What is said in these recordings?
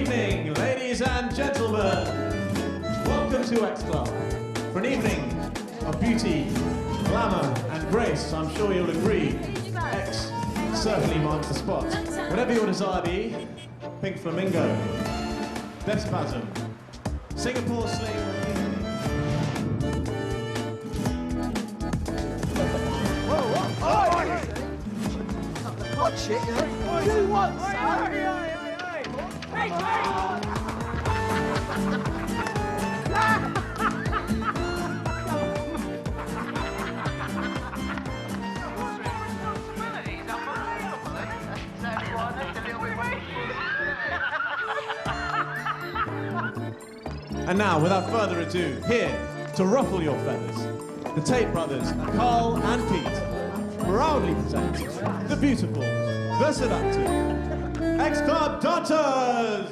evening, ladies and gentlemen. Welcome to X Club for an evening of beauty, glamour and grace. I'm sure you'll agree, X certainly marks the spot. Whatever your desire be, Pink Flamingo, Death Spasm, Singapore Sling. Hot shit, you know? You what, And now, without further ado, here to ruffle your feathers, the Tate brothers, Carl and Pete, proudly present the beautiful, the seductive X Club Daughters!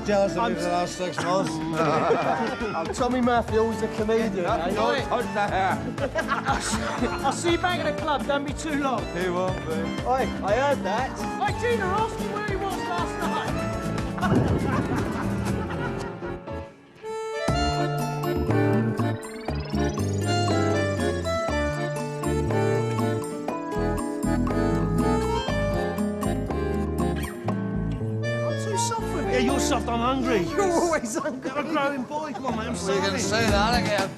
Jealous of me for the last 6 months. I'm Tommy Murphy, always a comedian. I'll see you back at the club, don't be too long. He won't be. Oi, I heard that. Hey, Gina, ask him where he was last night. Yeah, you're soft, I'm hungry. You're always hungry. You're a growing boy, come on, mate, I'm Well, sorry. you can say that again.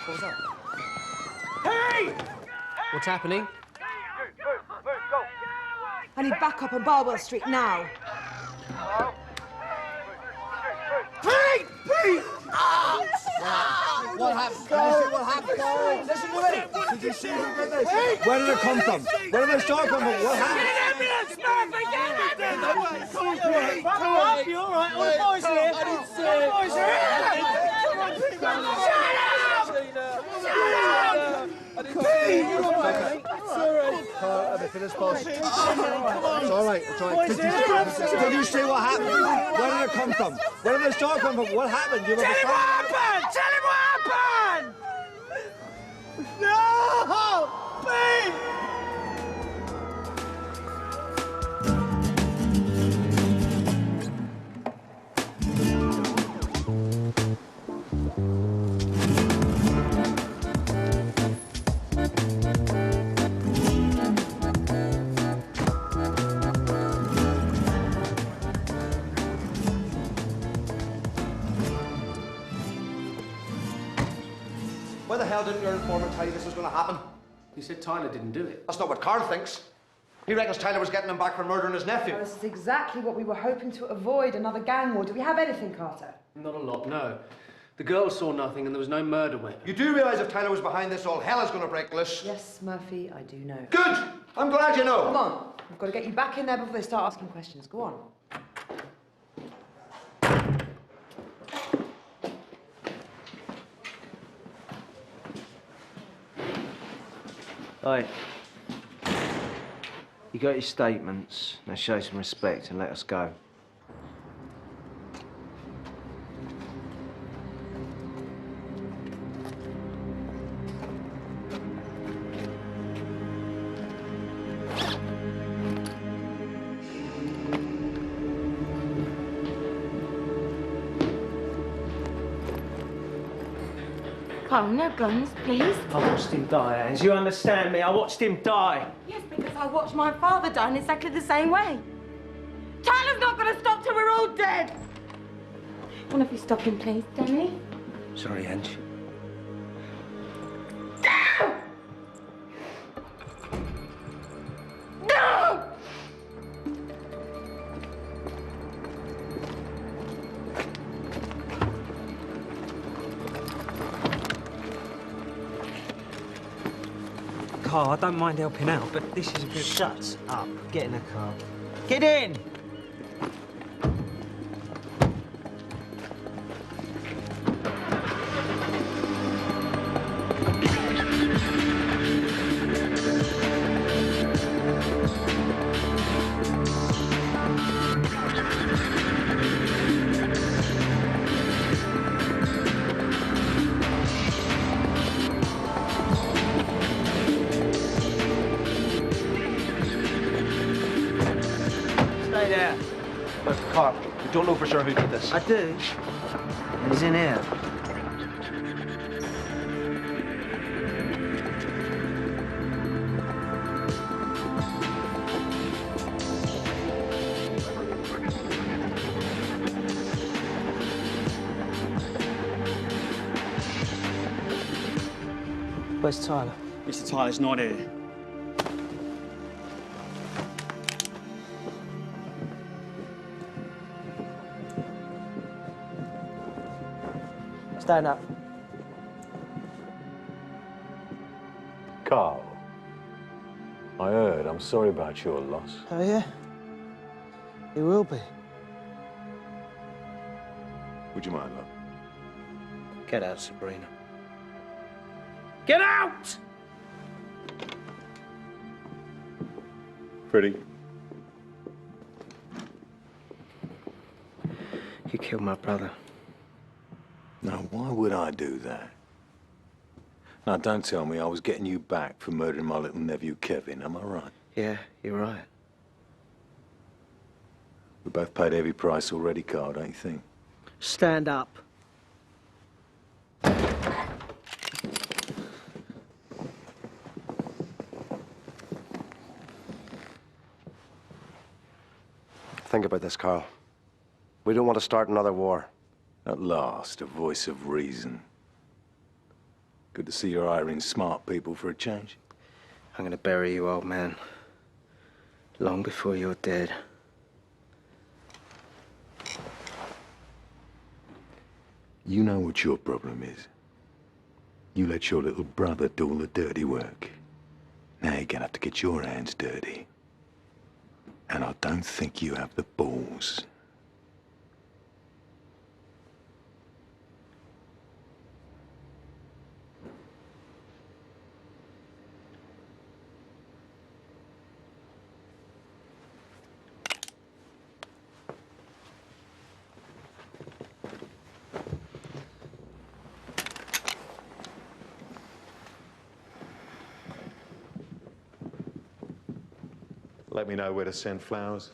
What's up? Hey! What's happening? I need backup on Barwell Street now. Pete! Pete! What happened? What happened? Listen to me. Did you see who did this? Where did it come from? Where did the shot come from? What happened? Come up, you all right? All the boys here. All the boys are here. Pete, you all right, mate? Sorry. Everything is possible. It's all right. It's all right. Did you see what happened? Where did it come from? Where did the shot come from? What happened? You Tell him what happened! Tell him what happened! No! Pete! Why the hell didn't your informant tell you this was going to happen? You said Tyler didn't do it. That's not what Carl thinks. He reckons Tyler was getting him back for murdering his nephew. This is exactly what we were hoping to avoid, another gang war. Do we have anything, Carter? Not a lot, no. The girls saw nothing and there was no murder weapon. You do realise if Tyler was behind this, all hell is going to break loose? Yes, Murphy, I do know. Good! I'm glad you know. Come on. We've got to get you back in there before they start asking questions. Go on. Oi. You got your statements. Now show some respect and let us go. Carl, no guns, please. I watched him die, Ange. You understand me? I watched him die. Yes, because I watched my father die in exactly the same way. Tyler murder's not going to stop till we're all dead. One of you stop him, please, Danny. Sorry, Ange. No! No! Carl, I don't mind helping out, but this is a bit... Shut up. Get in the car. Get in! Stay there. But, Carl, we don't know for sure who did this. I do. He's in here. Where's Tyler? Mr. Tyler's not here. Stand up. Carl, I heard. I'm sorry about your loss. Oh, yeah? It will be. Would you mind, love? Get out, Sabrina. Get out! Freddie? You killed my brother. Now, why would I do that? Now, don't tell me I was getting you back for murdering my little nephew, Kevin. Am I right? Yeah, you're right. We both paid a heavy price already, Carl, don't you think? Stand up. Think about this, Carl. We don't want to start another war. At last, a voice of reason. Good to see you're hiring smart people for a change. I'm gonna bury you, old man. Long before you're dead. You know what your problem is. You let your little brother do all the dirty work. Now you're gonna have to get your hands dirty. And I don't think you have the balls. Let me know where to send flowers.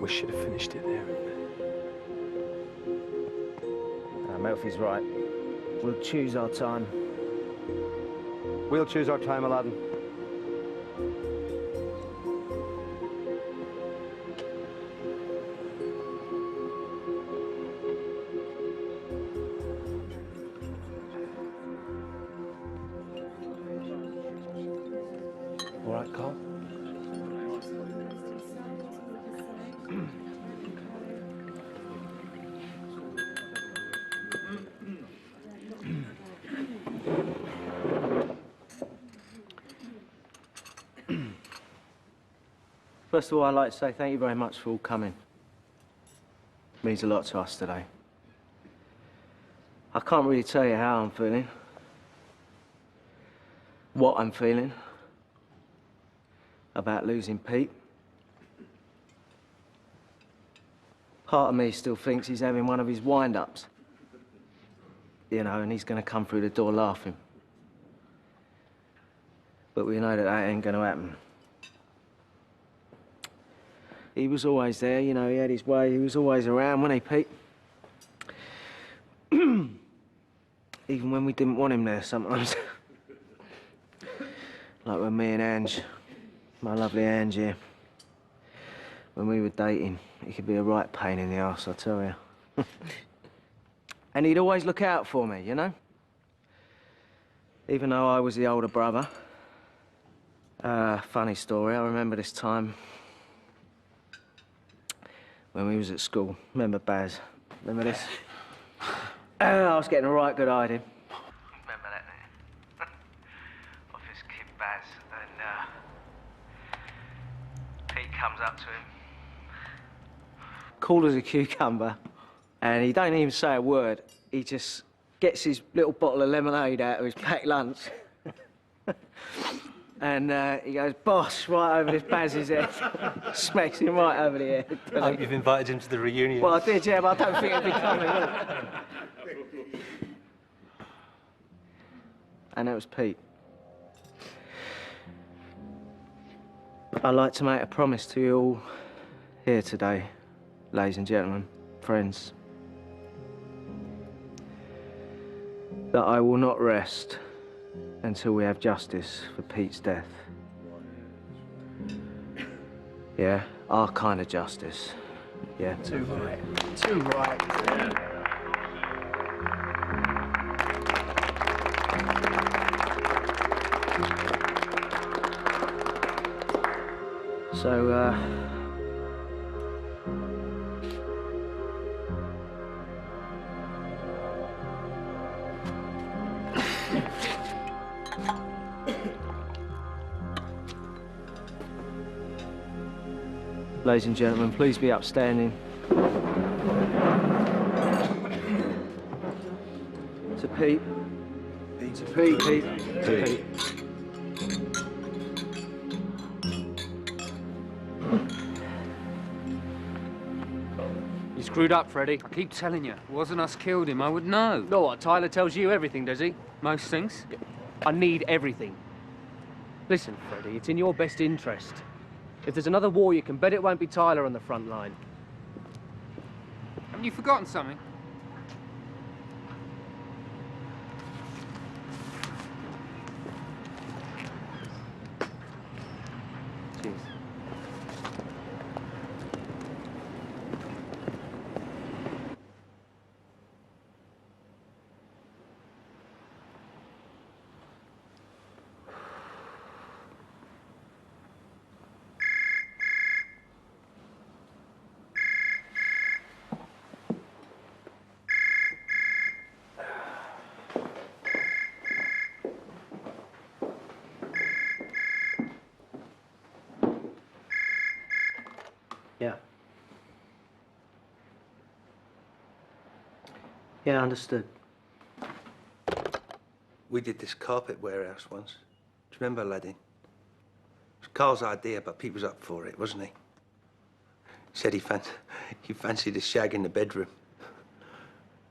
We should have finished it there. Melfi's right. We'll choose our time. We'll choose our time, Aladdin. All right, Carl? First of all, I'd like to say thank you very much for all coming. It means a lot to us today. I can't really tell you how I'm feeling, what I'm feeling. about losing Pete. Part of me still thinks he's having one of his wind-ups. You know, and he's going to come through the door laughing. But we know that that ain't going to happen. He was always there, you know, he had his way. He was always around, wasn't he, Pete? Even when we didn't want him there sometimes. Like when me and Ange, my lovely Ange here, when we were dating, he could be a right pain in the arse, I tell you. And he'd always look out for me, you know? Even though I was the older brother. Funny story, I remember this time when we was at school. Remember Baz? Remember this? I was getting a right good eye at him. Remember that, didn't you? Of his kid Baz, and Pete comes up to him, cool as a cucumber, and he don't even say a word. He just gets his little bottle of lemonade out of his packed lunch. And he goes, boss, right over this Baz's head. Smacks him right over the head. I hope you've invited him to the reunion. Well, I did, yeah, but I don't think he'll be coming, will he? And that was Pete. I'd like to make a promise to you all here today, ladies and gentlemen, friends, that I will not rest until we have justice for Pete's death. Yeah, our kind of justice. Yeah. Too right. Too right. Yeah. So, ladies and gentlemen, please be upstanding. To Pete. To Pete. To Pete. You screwed up, Freddie. I keep telling you, it wasn't us killed him, I would know. No, what, Tyler tells you everything, does he? Most things. I need everything. Listen, Freddie, it's in your best interest. If there's another war, you can bet it won't be Tyler on the front line. Haven't you forgotten something? Cheers. Yeah. Yeah, understood. We did this carpet warehouse once. Do you remember, Aladdin? It was Carl's idea, but Pete was up for it, wasn't he? He said he fancied a shag in the bedroom.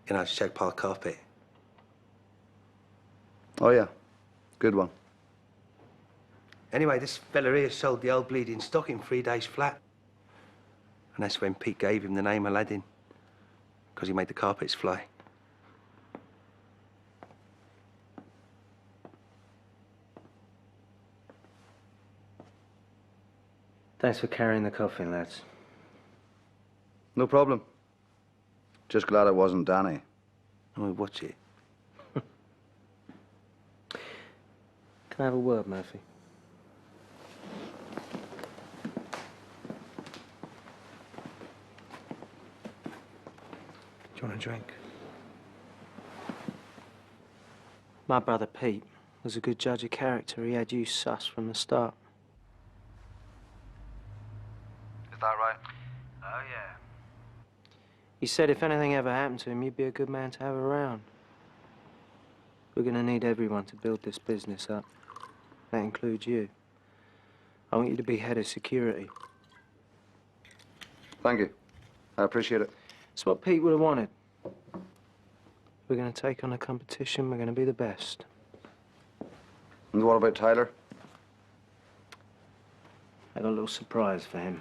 You know, shag pile carpet. Oh, yeah. Good one. Anyway, this fella here sold the old bleeding stock in 3 days flat. And that's when Pete gave him the name Aladdin, because he made the carpets fly. Thanks for carrying the coffin, lads. No problem. Just glad it wasn't Danny. Oh, watch it. Can I have a word, Murphy? Do you want a drink? My brother Pete was a good judge of character. He had you sus from the start. Is that right? Oh, yeah. He said if anything ever happened to him, you'd be a good man to have around. We're gonna need everyone to build this business up. That includes you. I want you to be head of security. Thank you. I appreciate it. It's what Pete would have wanted. We're going to take on a competition. We're going to be the best. And what about Tyler? I got a little surprise for him.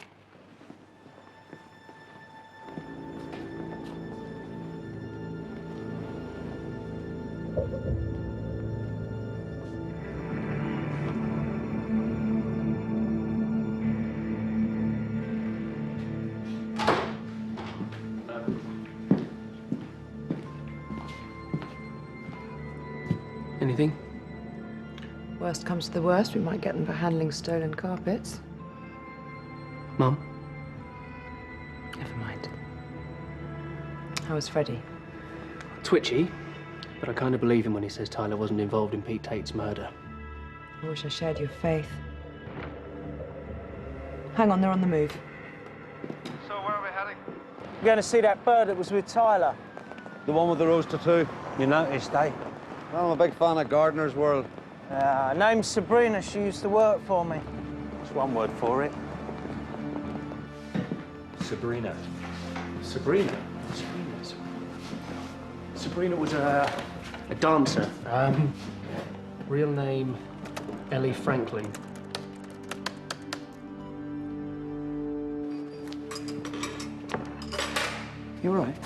Anything? Worst comes to the worst, we might get them for handling stolen carpets. Mum? Never mind. How was Freddie? Twitchy, but I kind of believe him when he says Tyler wasn't involved in Pete Tate's murder. I wish I shared your faith. Hang on, they're on the move. So where are we heading? We're going to see that bird that was with Tyler. The one with the rose tattoo. You noticed, eh? I'm a big fan of Gardener's World. Name's Sabrina. She used to work for me. That's one word for it. Sabrina. Sabrina? Sabrina was a dancer. Real name, Ellie Franklin. You all right?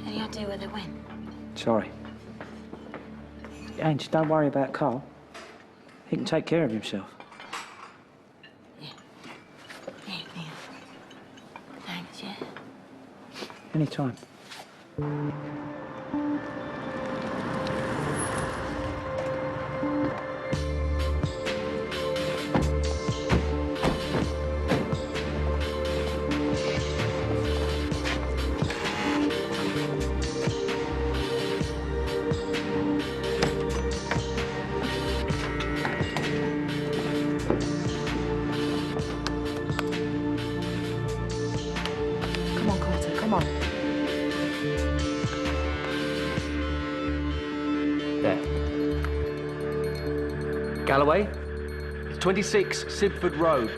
Any idea where they went? Sorry. Ange, don't worry about Carl. He can take care of himself. Yeah, thanks, yeah. Anytime. Come on, Carter, come on. There. Galloway, 26 Sibford Road.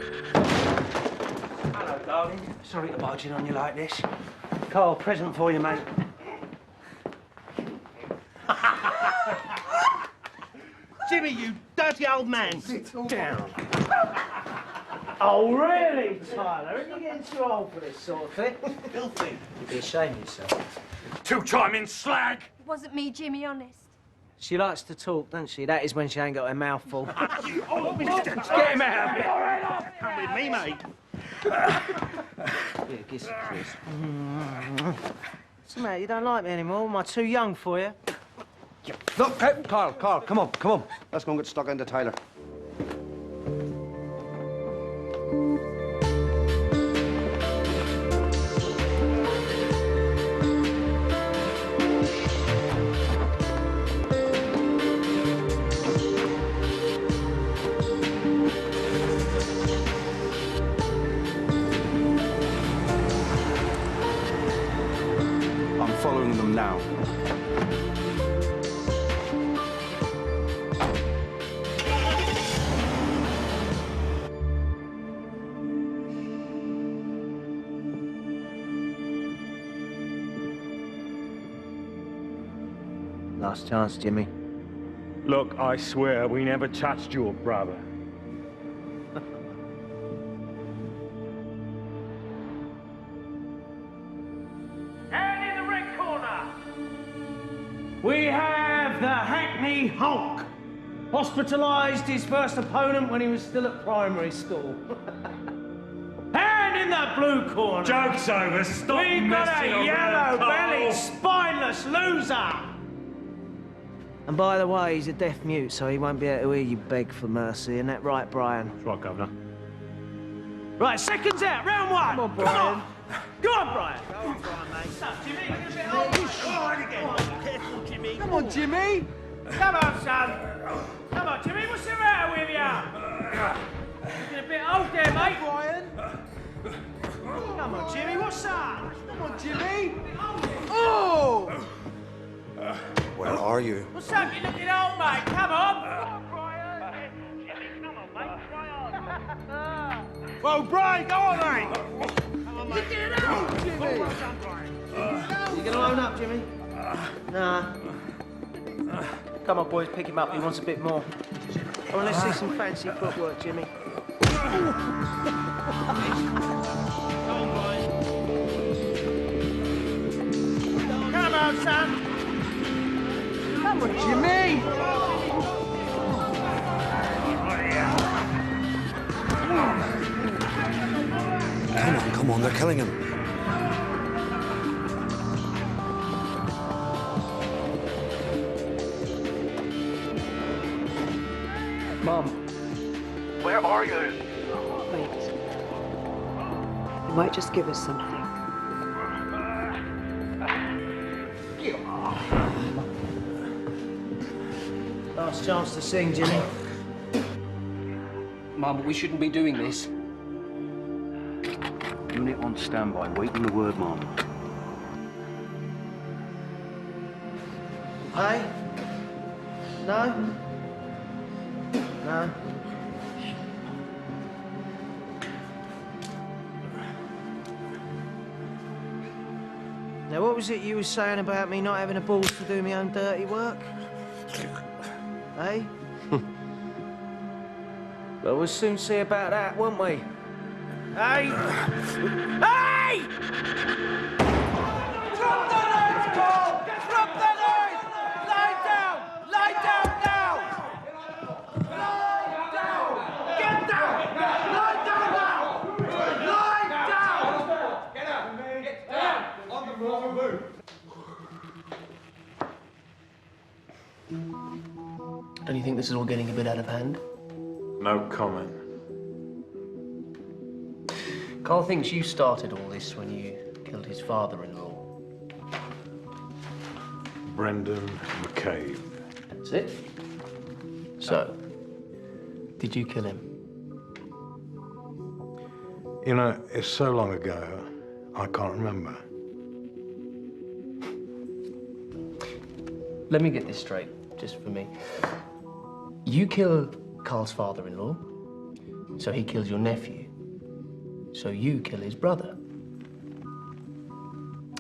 Hello, darling. Sorry to barge in on you like this. Carl, present for you, mate. Jimmy, you dirty old man. Sit down. Oh, really, Tyler? Are you getting too old for this sort of thing? Filthy. You'd be ashamed of yourself. Two-timing slag. It wasn't me, Jimmy, honest. She likes to talk, doesn't she? That is when she ain't got her mouth full. Get him out of here. Come with me, mate. Yeah, kiss it, kiss. What's the matter? You don't like me anymore? Am I too young for you? Look, hey, Carl, come on. Let's go and get stuck into Tyler. I'm following them now. Last chance, Jimmy. Look, I swear we never touched your brother. And in the red corner, we have the Hackney Hulk. Hospitalised his first opponent when he was still at primary school. And in the blue corner, Joke's over. Stop we've got messing a around, yellow-bellied, Carl. spineless loser. And by the way, he's a deaf mute, so he won't be able to hear you beg for mercy. Isn't that right, Brian? That's right, Governor. Right, seconds out, round one. Come on, Brian. Go on, Brian. Go on, Brian, mate. Stop, Jimmy. You're a bit old. All right again. Careful, Jimmy. Come on, Jimmy. Come on, son. Come on, Jimmy. What's the matter with you? You're a bit old there, mate. Brian. Come on, Jimmy. What's that? Come on, Jimmy. Oh! Where are you? What's up? You're looking old, mate. Come on. Come on, Brian. Jimmy, come on, mate. Whoa, Brian, go on, mate! Come on, mate. Get out, Jimmy! You gonna loan up, Jimmy? Nah. Come on, boys, pick him up. He wants a bit more. Come on, let's see some fancy footwork, Jimmy. Come on, Brian. Come on, son. Come on, Jimmy. Come on, they're killing him. Mom. Where are you? Wait. You might just give us something. Last chance to sing, Jimmy. Mum, we shouldn't be doing this. Unit on standby, waiting the word, Mom. Hey? No? No? Now, what was it you were saying about me not having the balls to do my own dirty work? Hey? Well, we'll soon see about that, won't we? Hey! Hey! Drop that earth, Carl! Drop that earth! Lie down! Lie down now! Lie down! Get down! Lie down now! Lie down! Get up! Get down! On the floor, move! Don't you think this is all getting a bit out of hand? No comment. Carl thinks you started all this when you killed his father-in-law. Brendan McCabe. That's it? So, did you kill him? You know, it's so long ago, I can't remember. Let me get this straight, just for me. You kill Carl's father-in-law, so he kills your nephew. So you kill his brother.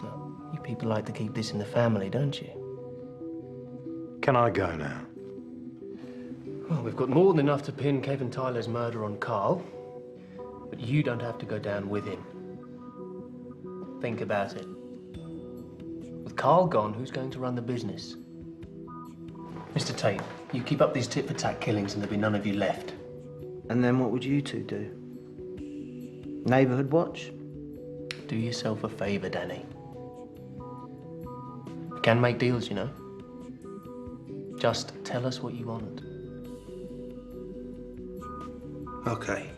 Well, you people like to keep this in the family, don't you? Can I go now? Well, we've got more than enough to pin Kevin Tyler's murder on Carl, but you don't have to go down with him. Think about it. With Carl gone, who's going to run the business? Mr. Tate, you keep up these tit-for-tat killings and there'll be none of you left. And then what would you two do? Neighbourhood watch? Do yourself a favour, Danny. You can make deals, you know. Just tell us what you want. Okay.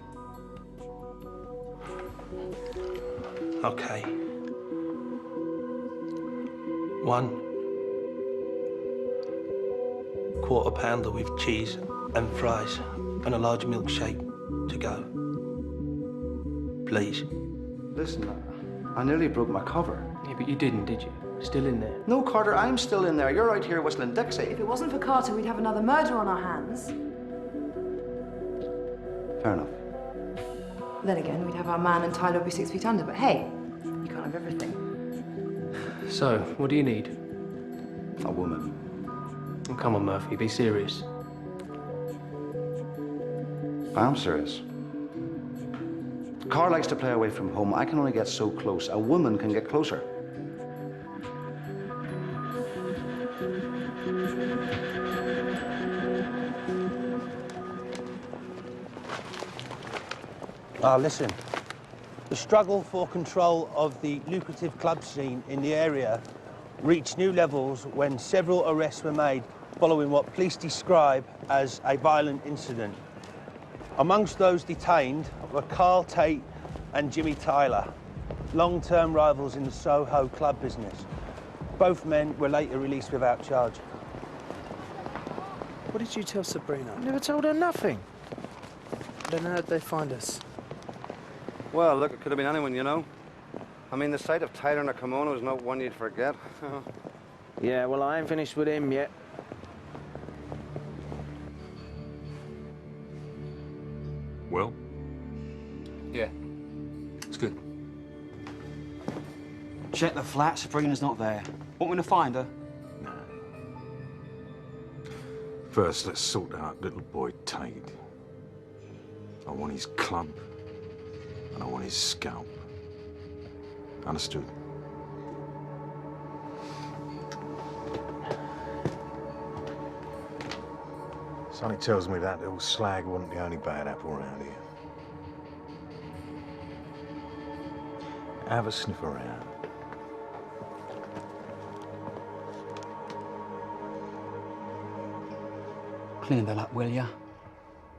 Okay. 1 quarter pounder with cheese and fries and a large milkshake to go. Please. Listen, I nearly broke my cover. Yeah, but you didn't, did you? Still in there? No, Carter, I'm still in there. You're out here whistling Dixie. If it wasn't for Carter, we'd have another murder on our hands. Fair enough. Then again, we'd have our man and Tyler would be 6 feet under. But hey, you can't have everything. So, what do you need? A woman. Oh, come on, Murphy, be serious. I'm serious. Carl likes to play away from home. I can only get so close. A woman can get closer. Listen. The struggle for control of the lucrative club scene in the area reached new levels when several arrests were made following what police describe as a violent incident. Amongst those detained were Carl Tate and Jimmy Tyler, long-term rivals in the Soho club business. Both men were later released without charge. What did you tell Sabrina? I never told her nothing. Then how'd they find us? Well, look, it could have been anyone, you know. I mean, the sight of Tyler in a kimono is not one you'd forget. Yeah, well, I ain't finished with him yet. Well? Yeah. Check the flat. Sabrina's not there. Want me to find her? First, let's sort out little boy Tate. I want his club, and I want his scalp. Understood? Sonny tells me that little slag wasn't the only bad apple around here. Have a sniff around. Clean that up, will ya?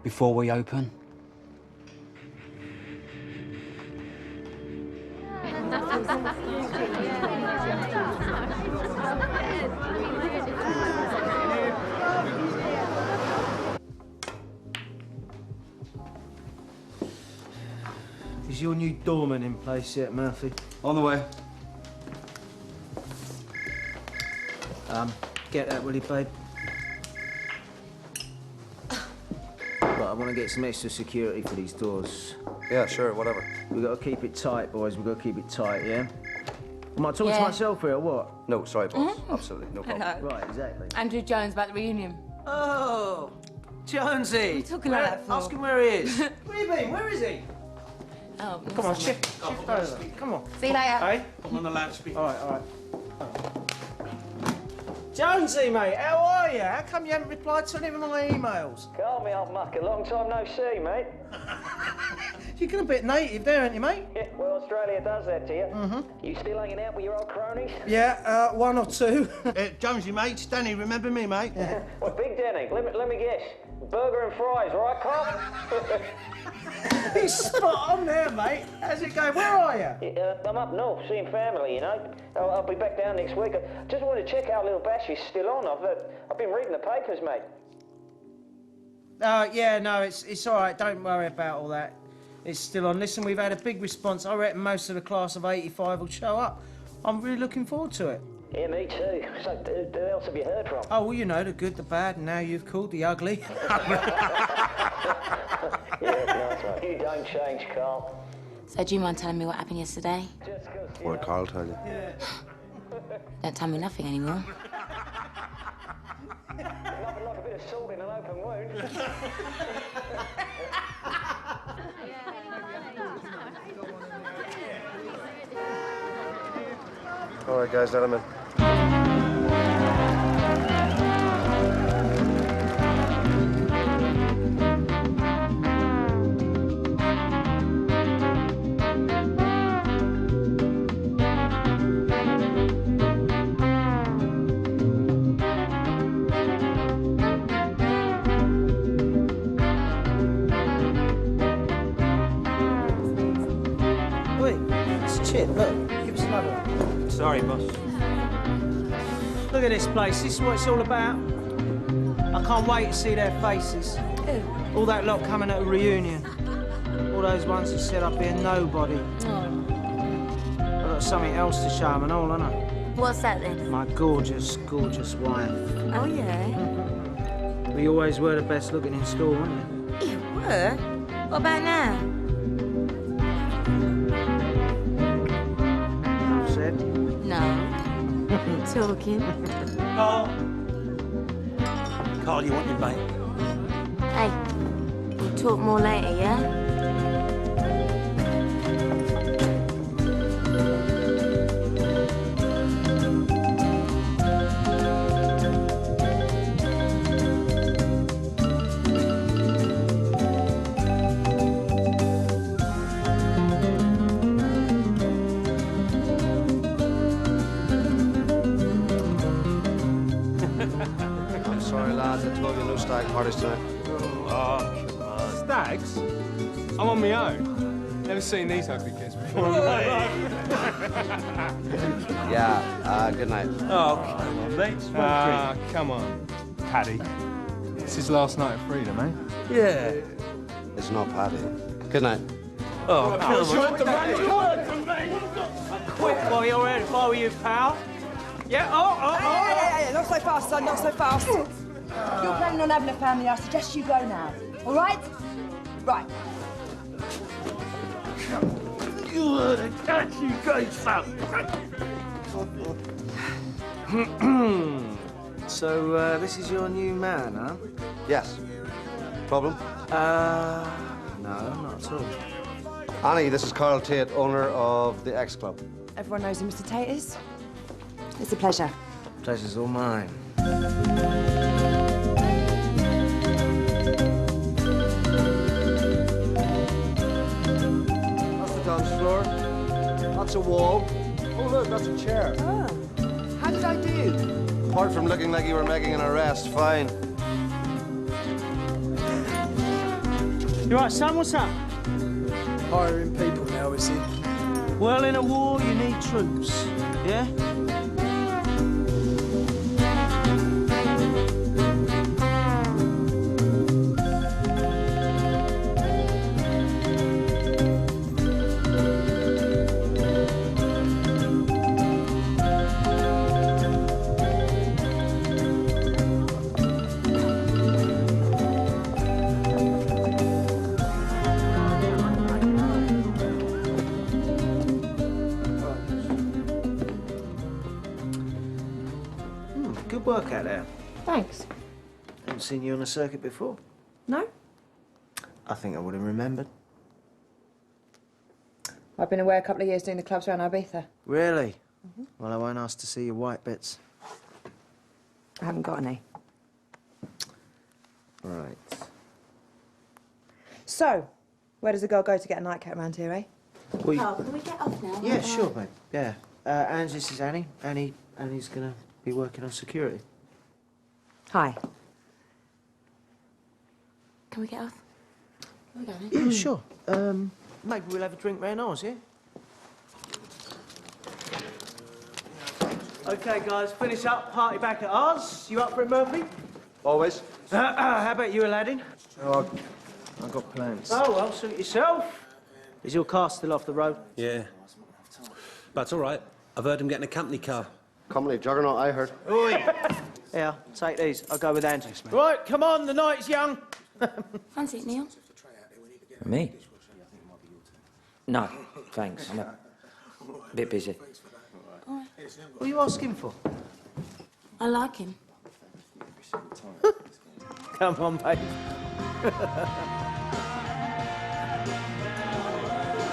Before we open. Is your new doorman in place yet, Murphy? On the way. Get that, will you, babe? Right, I want to get some extra security for these doors. Yeah, sure, whatever. We've got to keep it tight, boys. We've got to keep it tight, yeah? Am I talking to myself here or what? No, sorry, boss. Absolutely, no problem. Hello. Right, exactly. Andrew Jones about the reunion. Oh, Jonesy. What are you talking like that for? Ask him where he is. Where you been? Where is he? Oh, Come on, shift over. Come on. See you later. Hey? I'm on the loudspeaker. All right. Jonesy, mate, how are you? How come you haven't replied to any of my emails? Call me old mucker. Long time no see, mate. You're getting a bit native there, aren't you, mate? Yeah, well, Australia does that to you. You still hanging out with your old cronies? Yeah, one or two. Jonesy, mate. Stanley, remember me, mate? Well, Big Danny, let me guess. Burger and fries, right, Cop? He's spot on there, mate. How's it going? Where are you? I'm up north, seeing family, you know. I'll be back down next week. I just wanted to check out little Bash is still on. I've been reading the papers, mate. Yeah, no, it's all right. Don't worry about all that. It's still on. Listen, we've had a big response. I reckon most of the class of '85 will show up. I'm really looking forward to it. Yeah, me too. So, who else have you heard from? Oh, well, you know, the good, the bad, and now you've called the ugly. Yeah, that's right. You don't change, Carl. So do you mind telling me what happened yesterday? What did Carl tell you? Don't tell me nothing anymore. Nothing like a bit of salt in an open wound. All right, guys, let him in. Wait, it's Chip, look. Give us another one. Sorry, boss. Look at this place. This is what it's all about. I can't wait to see their faces. All that lot coming at a reunion. All those ones who said I'd be a nobody. I've got something else to show them and all, haven't I? What's that then? My gorgeous, gorgeous wife. Oh, yeah? We always were the best looking in school, weren't we? You were? What about now? Enough said. No. Talking. Carl, you want your mate? Hey, we'll talk more later, yeah? I'm sorry, lads. I told you no stag parties tonight. Stags? I'm on my own. Never seen these ugly kids before. Yeah, good night. Oh, come on, mate. Come on, Paddy. This is last night of freedom, eh? Yeah. It's not Paddy. Good night. Oh, Quick, while you're at it, if I were you, pal. Yeah, Hey, not so fast, son, not so fast. If you're planning on having a family, I suggest you go now. All right? Right. good. I got you guys out. So, this is your new man, huh? Yes. Problem? No, not at all. Annie, this is Carl Tate, owner of the X Club. Everyone knows who Mr. Tate is. It's a pleasure. Pleasure's all mine. That's the dance floor. That's a wall. Oh, look, that's a chair. Oh. How did I do? Apart from looking like you were making an arrest, fine. You right, son? What's up? Hiring people now, is he? Well, in a war, you need troops. Yeah? Good work out there. Thanks. Haven't seen you on a circuit before. No? I think I would have remembered. I've been away a couple of years doing the clubs around Ibiza. Really? Well, I won't ask to see your white bits. I haven't got any. Right. So, where does a girl go to get a nightcap around here, eh? Well, Carl, can we get off now? yeah, sure, babe. Yeah. Ange, this is Annie. Annie's gonna be working on security. Hi. Can we get off? Can we go then? Yeah, sure. Maybe we'll have a drink round ours, yeah? OK, guys, finish up. Party back at ours. You up for it, Murphy? Always. How about you, Aladdin? Oh, I've got plans. Oh, well, suit yourself. Is your car still off the road? Yeah. But it's all right. I've heard him getting a company car. Company juggernaut, I heard. Oi! Yeah, take these. I'll go with Angie. Right, come on, the night's young. Fancy it, Neil? Me? No, thanks. I'm a bit busy. All right. What are you asking for? I like him. Come on, babe.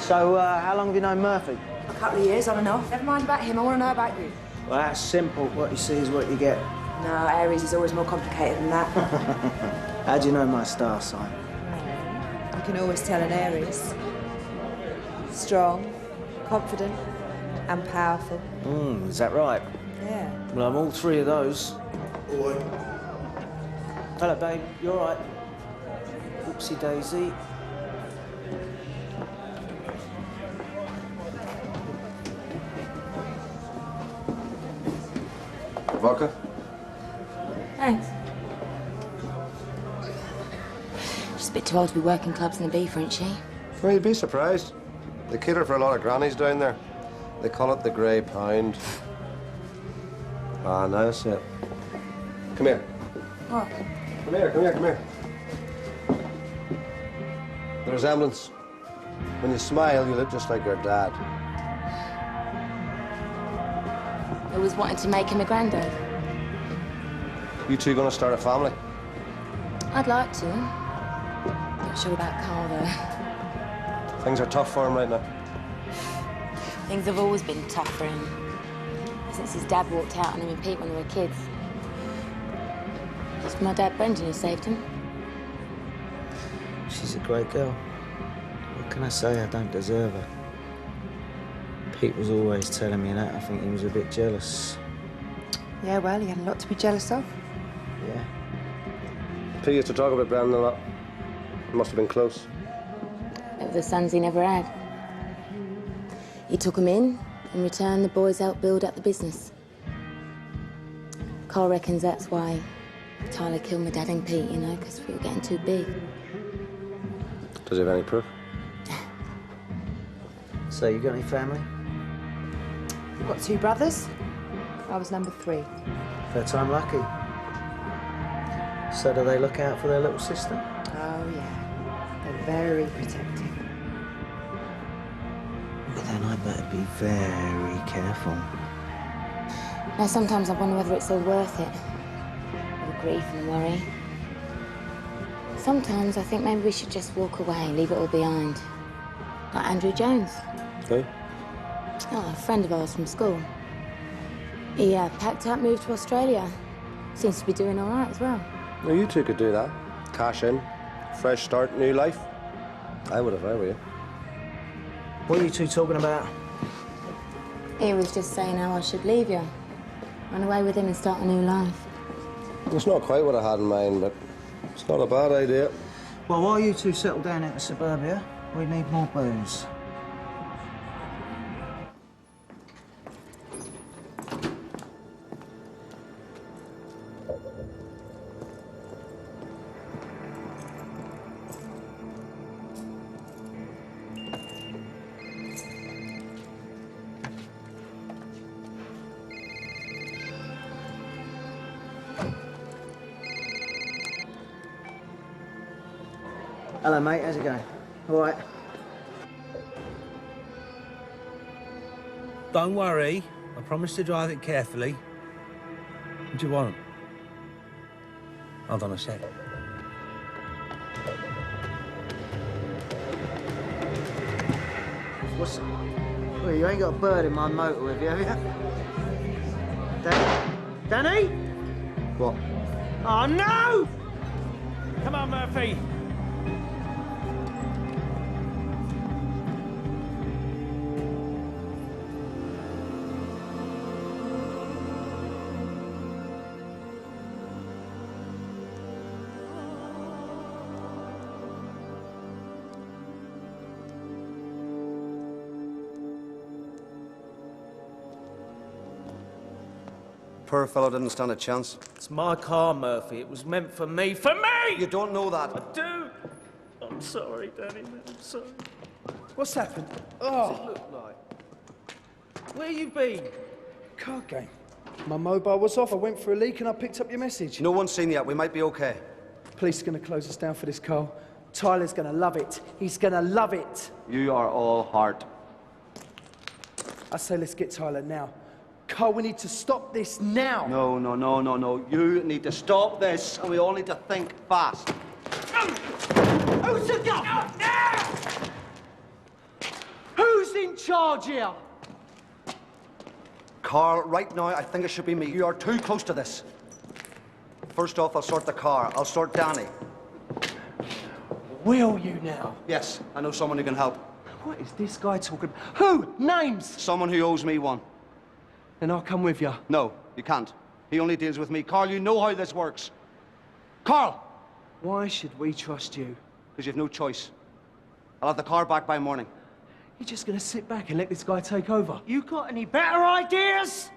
So, how long have you known Murphy? A couple of years, on and off. Never mind about him, I want to know about you. Well, that's simple. What you see is what you get. No, Aries is always more complicated than that. How do you know my star sign? You can always tell an Aries. Strong, confident, and powerful. Is that right? Yeah. Well, I'm all three of those. Hello, babe. You all right? Oopsie daisy. Vodka? Thanks. She's a bit too old to be working clubs in the Beef, isn't she? Well, you'd be surprised. They cater for a lot of grannies down there. They call it the Grey Pound. Ah, now that's it. Come here. What? Come here, come here, come here. The resemblance. When you smile, you look just like your dad. I always wanted to make him a granddad. You two gonna start a family? I'd like to. Not sure about Carl, though. Things are tough for him right now. Things have always been tough for him. Since his dad walked out on him and Pete when they were kids. It's my dad, Brendan, who saved him. She's a great girl. What can I say? I don't deserve her. Pete was always telling me that. I think he was a bit jealous. Yeah, well, he had a lot to be jealous of. Yeah. Pete used to talk about Brendan a lot. It must have been close. They were the sons he never had. He took them in. In return, the boys helped build up the business. Carl reckons that's why Tyler killed my dad and Pete, you know, because we were getting too big. Does he have any proof? So, you got any family? We've got 2 brothers. I was number 3. Fair time lucky. So, do they look out for their little sister? Oh, yeah. They're very protective. Then I better be very careful. Now, sometimes I wonder whether it's all worth it. All the grief and the worry. Sometimes I think maybe we should just walk away, leave it all behind. Like Andrew Jones. Who? Oh, a friend of ours from school. He packed up, moved to Australia. Seems to be doing all right as well. Well, you two could do that. Cash in, fresh start, new life. I would if I were you. What are you two talking about? He was just saying how I should leave you. Run away with him and start a new life. It's not quite what I had in mind, but it's not a bad idea. Well, while you two settle down into suburbia, we need more booze. Hello, mate. How's it going? All right. Don't worry. I promise to drive it carefully. What do you want? Hold on a sec. What's... Well, you ain't got a bird in my motor with you, have you? Danny? What? Oh, no! Come on, Murphy. Poor fellow didn't stand a chance. It's my car, Murphy. It was meant for me. For me! You don't know that. I do. I'm sorry, Danny, man. I'm sorry. What's happened? What's it look like? Where you been? Card game. My mobile was off. I went for a leak and I picked up your message. No one's seen yet. We might be okay. Police are going to close us down for this, Carl. Tyler's going to love it. He's going to love it. You are all heart. I say let's get Tyler now. Carl, we need to stop this now. No. You need to stop this, and we all need to think fast. Who's the governor? Who's in charge here? Carl, right now, I think it should be me. You are too close to this. First off, I'll sort the car. I'll sort Danny. Will you now? Yes, I know someone who can help. What is this guy talking about? Who? Names? Someone who owes me one. Then I'll come with you. No, you can't. He only deals with me. Carl, you know how this works. Carl! Why should we trust you? Because you've no choice. I'll have the car back by morning. You're just gonna sit back and let this guy take over? You got any better ideas?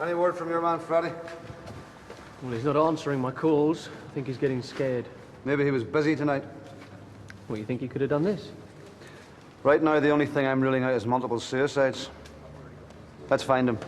Any word from your man, Freddy? Well, he's not answering my calls. I think he's getting scared. Maybe he was busy tonight. Well, you think he could have done this? Right now, the only thing I'm ruling out is multiple suicides. Let's find him.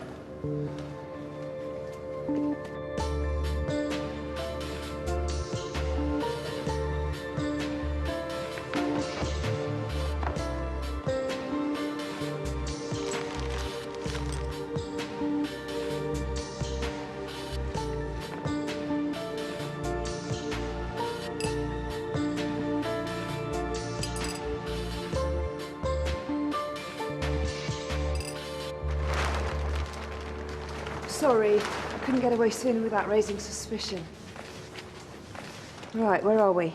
Sorry, I couldn't get away sooner without raising suspicion. Right, where are we?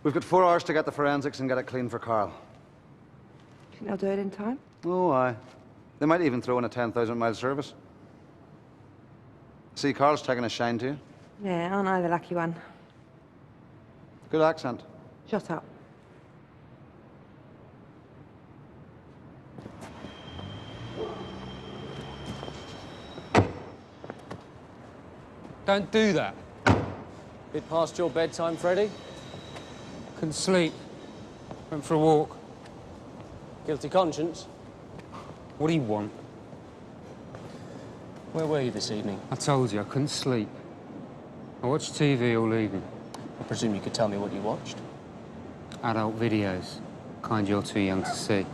We've got 4 hours to get the forensics and get it clean for Carl. Think they'll do it in time? Oh, aye. They might even throw in a 10,000-mile service. See, Carl's taking a shine to you. Yeah, aren't I the lucky one? Good accent. Shut up. Don't do that. Bit past your bedtime, Freddie? Couldn't sleep. Went for a walk. Guilty conscience? What do you want? Where were you this evening? I told you, I couldn't sleep. I watched TV all evening. I presume you could tell me what you watched? Adult videos. Kind you're too young to see.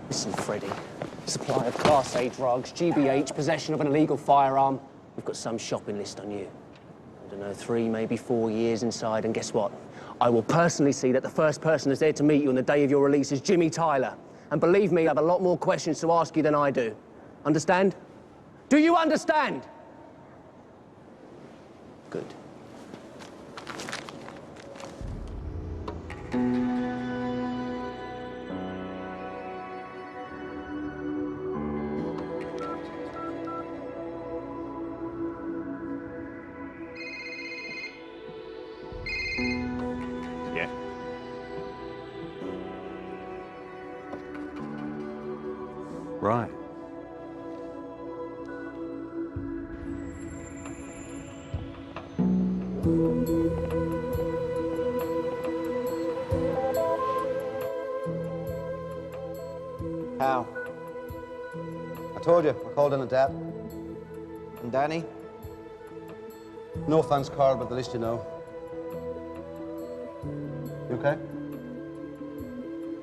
Listen, Freddie. Supply of Class A drugs, GBH, possession of an illegal firearm. We've got some shopping list on you. I don't know, 3, maybe 4 years inside, and guess what? I will personally see that the first person that's there to meet you on the day of your release is Jimmy Tyler. And believe me, I have a lot more questions to ask you than I do. Understand? Do you understand? Good. Yeah. Right. How? I told you, I called in a debt. And Danny? No offense, Carl, but the least you know. You okay?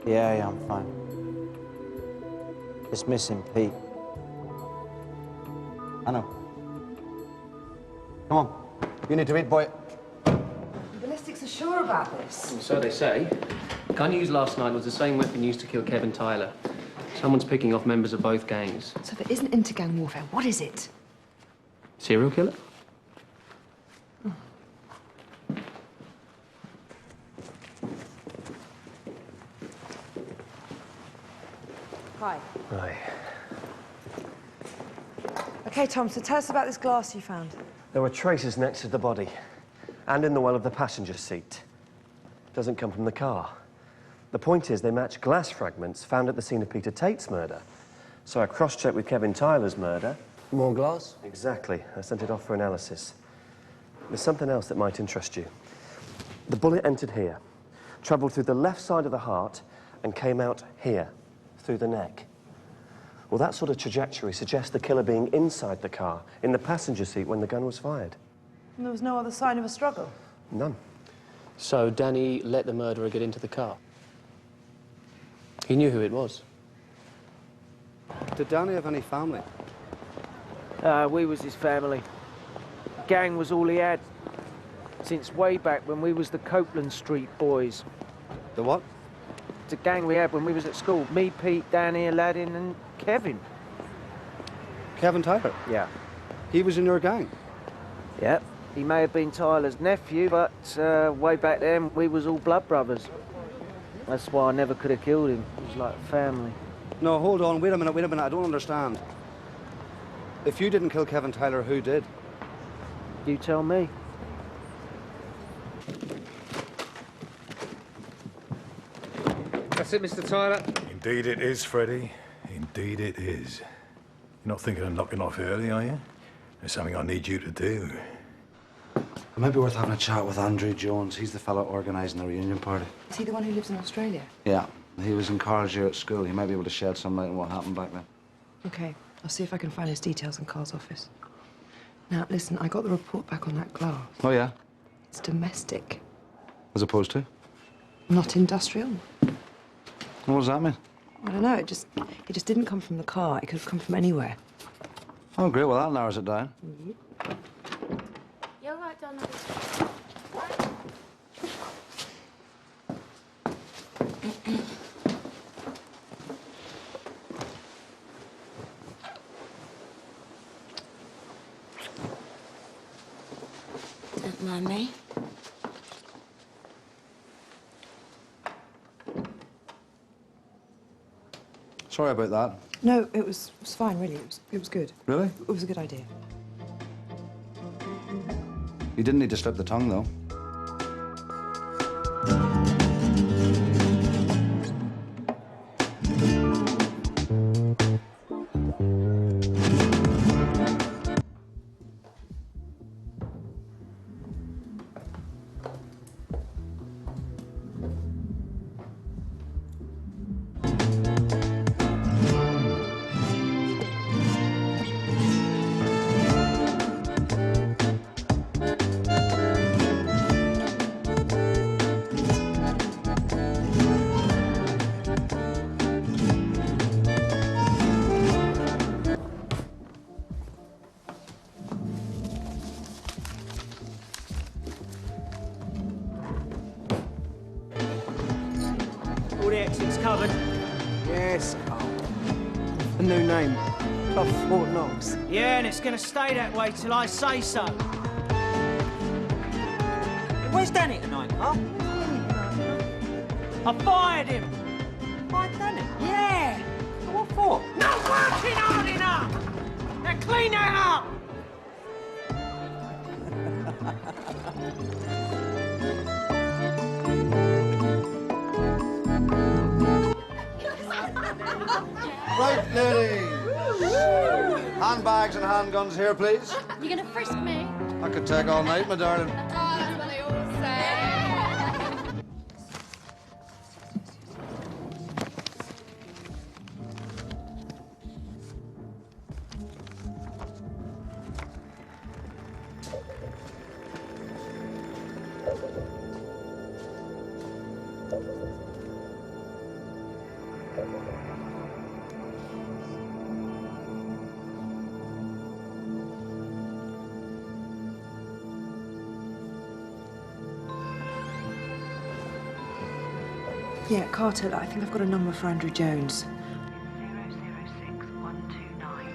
Yeah, I'm fine. Just missing Pete. I know. Come on. You need to eat, boy. Ballistics are sure about this. And so they say. The gun used last night was the same weapon used to kill Kevin Tyler. Someone's picking off members of both gangs. So if it isn't intergang warfare, what is it? Serial killer? Hi. Right. Okay, Tom, so tell us about this glass you found. There were traces next to the body and in the well of the passenger seat. Doesn't come from the car. The point is they match glass fragments found at the scene of Peter Tate's murder. So I cross-checked with Kevin Tyler's murder. More glass? Exactly. I sent it off for analysis. There's something else that might interest you. The bullet entered here, travelled through the left side of the heart and came out here, through the neck. Well, that sort of trajectory suggests the killer being inside the car, in the passenger seat when the gun was fired. And there was no other sign of a struggle? None. So Danny let the murderer get into the car? He knew who it was? Did Danny have any family? We was his family. Gang was all he had. Since way back when we was the Copeland Street boys. The what? It's a gang we had when we was at school. Me, Pete, Danny, Aladdin and Kevin. Kevin Tyler? Yeah. He was in your gang? Yep. He may have been Tyler's nephew, but way back then we was all blood brothers. That's why I never could have killed him. It was like family. No, hold on, wait a minute, I don't understand. If you didn't kill Kevin Tyler, who did? You tell me. That's it, Mr. Tyler? Indeed it is, Freddie. Indeed it is. You're not thinking of knocking off early, are you? There's something I need you to do. It might be worth having a chat with Andrew Jones. He's the fellow organising the reunion party. Is he the one who lives in Australia? Yeah. He was in Carl's year at school. He might be able to shed some light on what happened back then. Okay, I'll see if I can find his details in Carl's office. Now, listen, I got the report back on that glass. Oh, yeah? It's domestic, As opposed to? not industrial. What does that mean? I don't know, it just didn't come from the car. It could have come from anywhere. Oh, great. Well, that narrows it down. You're right, Donald. Don't mind me. Sorry about that. No, it was fine, really. It was good. Really? It was a good idea. You didn't need to slip the tongue, though. All the exits covered? Yes, Carl. A new name. Club Fort Knox. Yeah, and it's gonna stay that way till I say so. Where's Danny tonight, huh? I fired him! Fired Danny? Yeah! What for? Not working hard enough! Now clean that up! Right, ladies. Handbags and handguns here, please. You gonna frisk me? I could take all night, my darling. Oh, that's what they all say. Yeah, Carter, I think I've got a number for Andrew Jones. 006129.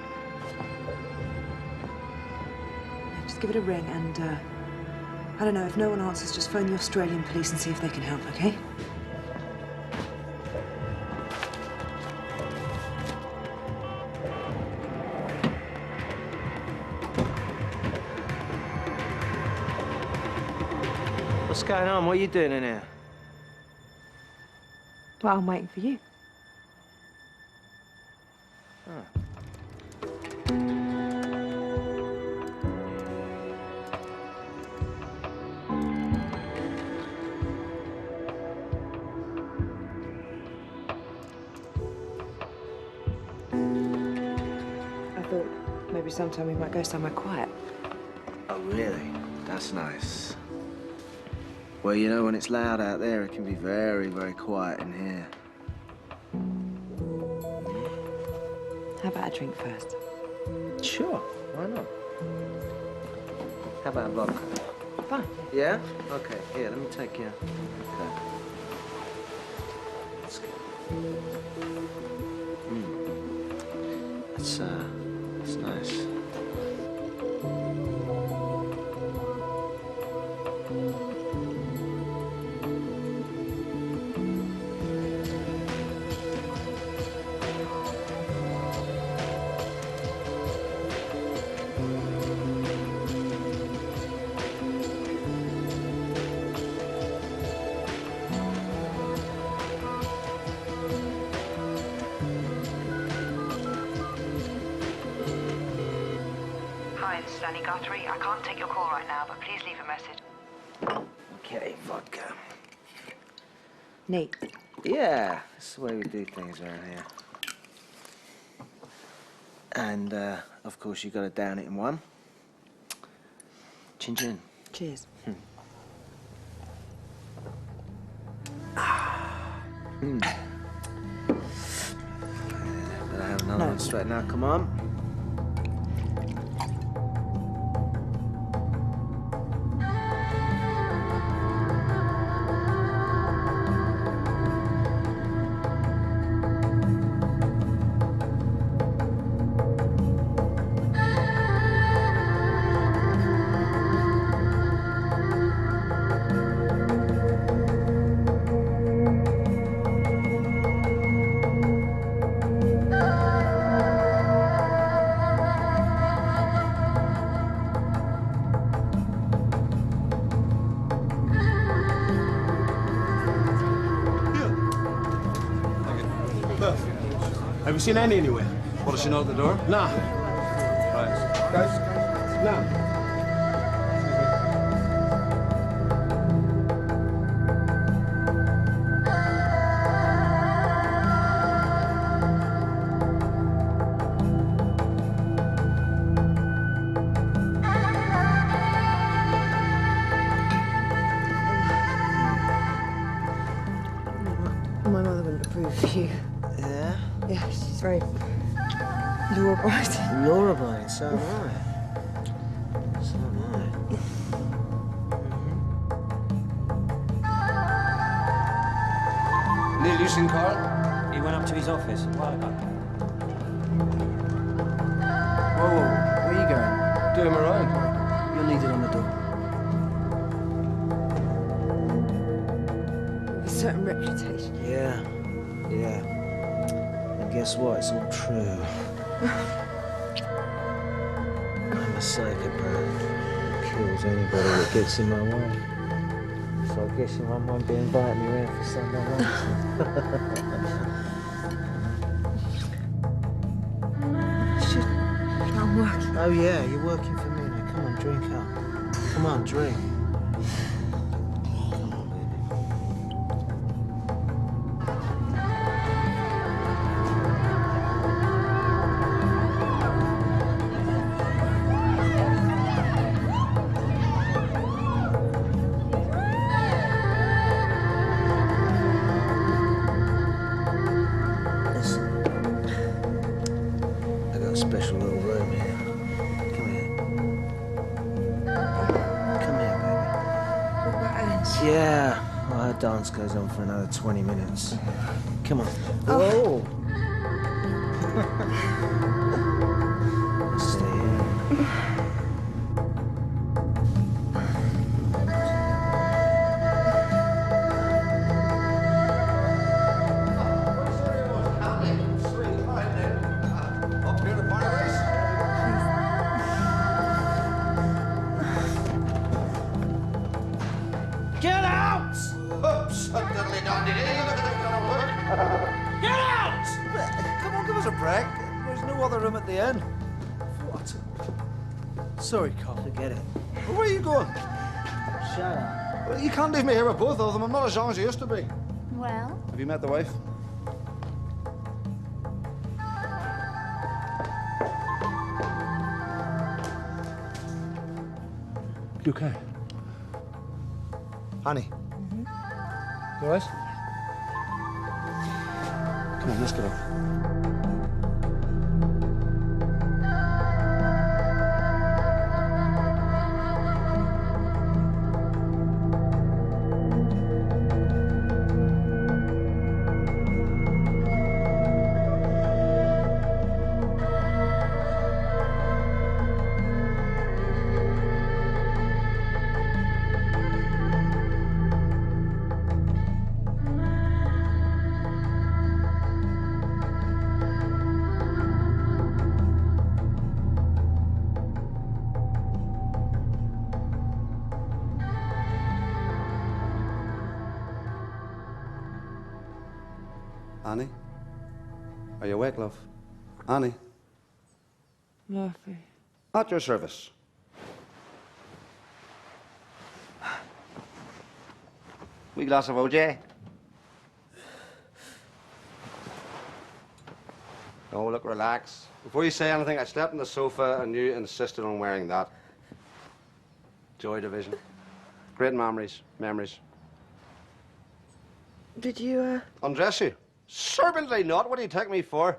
Yeah, just give it a ring and, I don't know, if no one answers, just phone the Australian police and see if they can help, okay? What's going on? What are you doing in here? Well, I'm waiting for you. I thought maybe sometime we might go somewhere quiet. Oh, really? That's nice. Well, you know, when it's loud out there, it can be very, very quiet in here. How about a drink first? Sure, why not? How about a vodka? Fine. Yeah? Okay, here, let me take you. Okay. That's good. That's nice. Hi, this is Annie Guthrie. I can't take your call right now, but please leave a message. Okay, vodka. Neat. Yeah, that's the way we do things around here. And, of course, you got to down it in one. Chin chin. Cheers. Better have another one straight now, come on. Have you seen Annie anywhere? What, is she not at the door? Nah. Right. Guys? Nah. My mother wouldn't approve of you. Yeah? Yeah, she's very law-abiding. Law-abiding, so am I. So am I. Neil, you seen Carl? He went up to his office a while ago. Whoa, where are you going? Do him around. You'll need it on the door. A certain reputation. Yeah. And guess what? It's all true. I'm a psychopath who kills anybody that gets in my way. So I guess your mum won't be inviting me around for Sunday nights. I'm working. Oh, yeah, you're working for me now. Come on, drink up. Come on, drink. Special little room here. Come here. Come here, baby. What about Ange? Yeah. Well, her dance goes on for another 20 minutes. Come on. Oh. Stay here. Get out! Get out! Come on, give us a break. There's no other room at the inn. What? Sorry, Carl. Forget it. Well, where are you going? Shut up. Well, you can't leave me here with both of them. I'm not as young as I used to be. Well? Have you met the wife? You okay? Honey. You all right? Come on, let's get up. Annie? Are you awake, love? Annie? Murphy. At your service. Wee glass of OJ. Oh, look, relax. Before you say anything, I slept on the sofa and you insisted on wearing that. Joy Division. Great memories. Did you, Undress you? Certainly not. What do you take me for?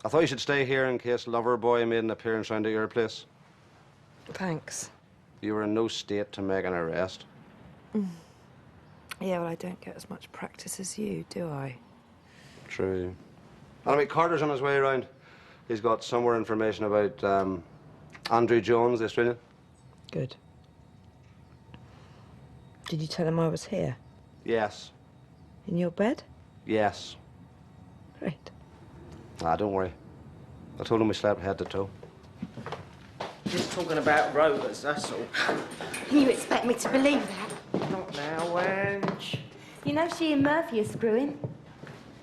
I thought you should stay here in case Loverboy made an appearance round at your place. Thanks. You were in no state to make an arrest. Yeah, well, I don't get as much practice as you, do I? True. And I mean, Carter's on his way around. He's got some more information about Andrew Jones, the Australian. Good. Did you tell him I was here? Yes. In your bed? Yes. Great. Ah, don't worry. I told him we slept head to toe. Just talking about rotors, that's all. You expect me to believe that? Not now, Ange. You know she and Murphy are screwing.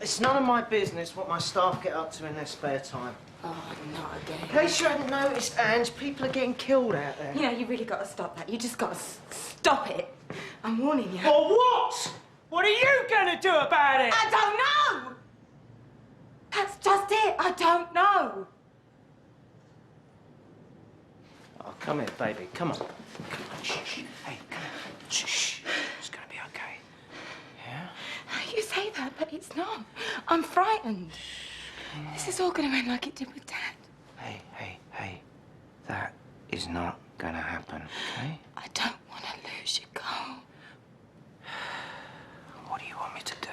It's none of my business what my staff get up to in their spare time. Oh, not again. In case you hadn't noticed, Ange, people are getting killed out there. You know, you really got to stop that. You just got to stop it. I'm warning you. For what? What are you going to do about it? I don't know! That's just it. I don't know. Oh, come here, baby. Come on. Come on, shh. Hey, come on. Shh. It's going to be okay. Yeah? You say that, but it's not. I'm frightened. This is all going to end like it did with Dad. Hey. That is not going to happen, okay? I don't want to lose you, Carl. What do you want me me to do?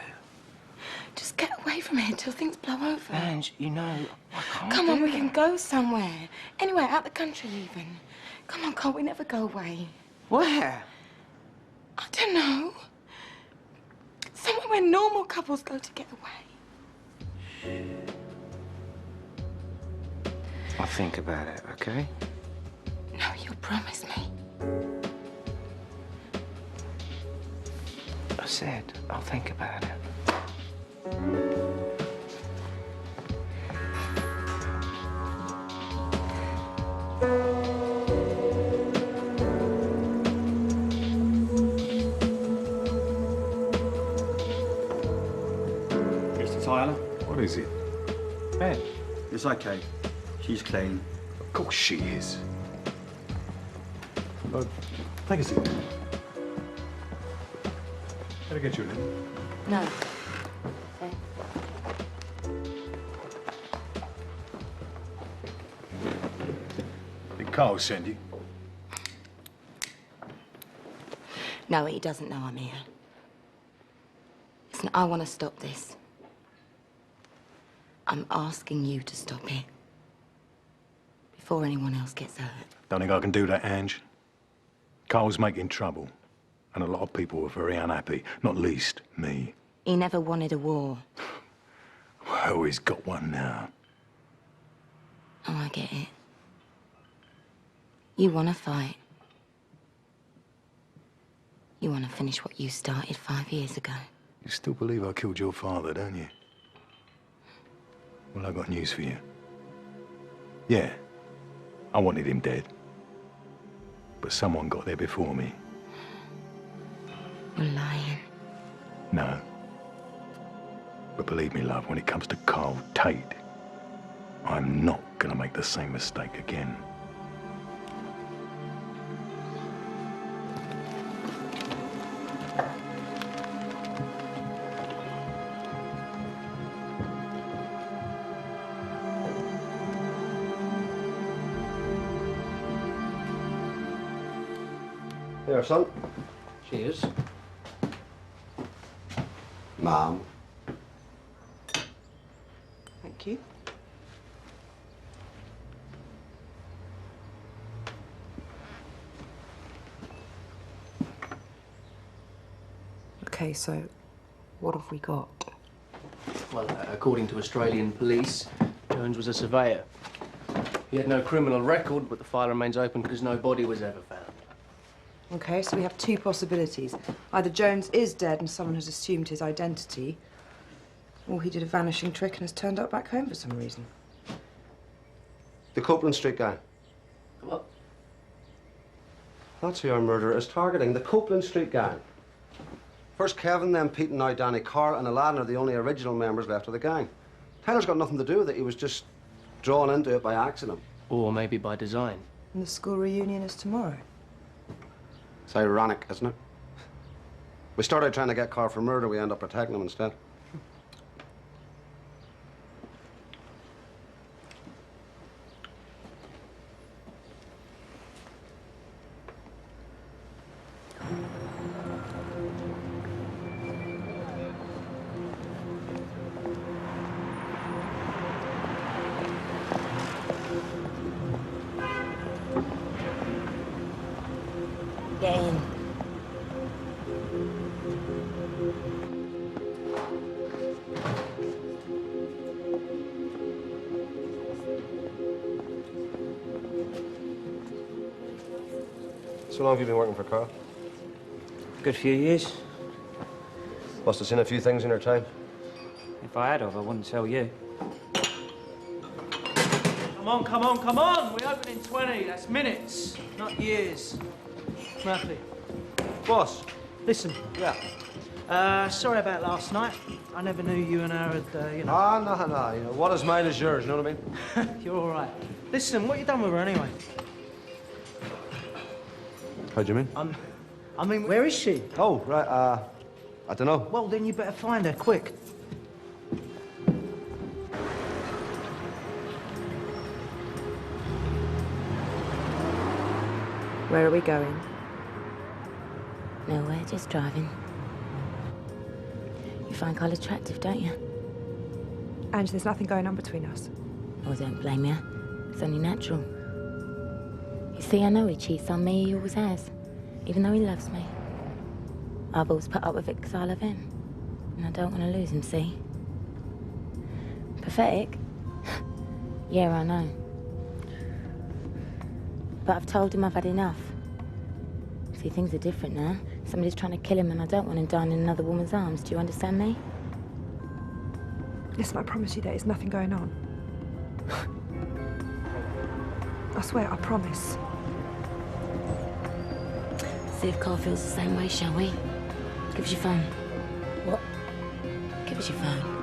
Just get away from here till things blow over. Ange, you know, I can't Come on, do we that. can go somewhere. Anywhere, out the country even. Come on, Cole, we never go away. Where? I don't know. Somewhere where normal couples go to get away. I'll think about it, okay? No, you'll promise me. I said I'll think about it. Mr. Tyler? What is it? Ben. It's okay. She's clean. Of course she is. Take a seat. Can I get you a little? No. Did Carl send you? No, he doesn't know I'm here. Listen, I want to stop this. I'm asking you to stop it. Before anyone else gets hurt. Don't think I can do that, Ange. Carl's making trouble. And a lot of people are very unhappy, not least me. He never wanted a war. Well, he's got one now. Oh, I get it. You want to fight. You want to finish what you started 5 years ago. You still believe I killed your father, don't you? Well, I got news for you. Yeah, I wanted him dead. But someone got there before me. You're lying. No. But believe me, love, when it comes to Carl Tate, I'm not gonna make the same mistake again. Here, son. Cheers. Mom. Thank you. Okay, so what have we got? Well, according to Australian police, Jones was a surveyor. He had no criminal record, but the file remains open because no body was ever found. Okay, so we have two possibilities. Either Jones is dead and someone has assumed his identity, or he did a vanishing trick and has turned up back home for some reason. The Copeland Street guy. What? That's who our murderer is targeting, the Copeland Street gang. First Kevin, then Pete, and now Danny. Carl and Aladdin are the only original members left of the gang. Tyler's got nothing to do with it. He was just drawn into it by accident. Or maybe by design. And the school reunion is tomorrow. It's ironic, isn't it? We started trying to get Carl for murder, we end up protecting him instead. Get in. So long have you been working for Carl? Good few years. Must have seen a few things in your time. If I had of, I wouldn't tell you. Come on, come on, come on! We open in 20. That's minutes, not years. Murphy. Boss. Listen. Yeah. Sorry about last night. I never knew you and her had, you know. Ah, no. You know, what is mine is yours, you know what I mean? You're all right. Listen, what you done with her anyway? How do you mean? I mean, where is she? Oh, right, I don't know. Well, then you better find her, quick. Where are we going? Nowhere, just driving. You find Carl attractive, don't you? Ange, there's nothing going on between us. Oh, don't blame you. It's only natural. You see, I know he cheats on me, he always has. Even though he loves me. I've always put up with it because I love him. And I don't want to lose him, see? Pathetic? Yeah, I know. But I've told him I've had enough. See, things are different now. Somebody's trying to kill him and I don't want him dying in another woman's arms. Do you understand me? Listen, I promise you there is nothing going on. I swear, I promise. See if Carl feels the same way, shall we? Give us your phone. What? Give us your phone.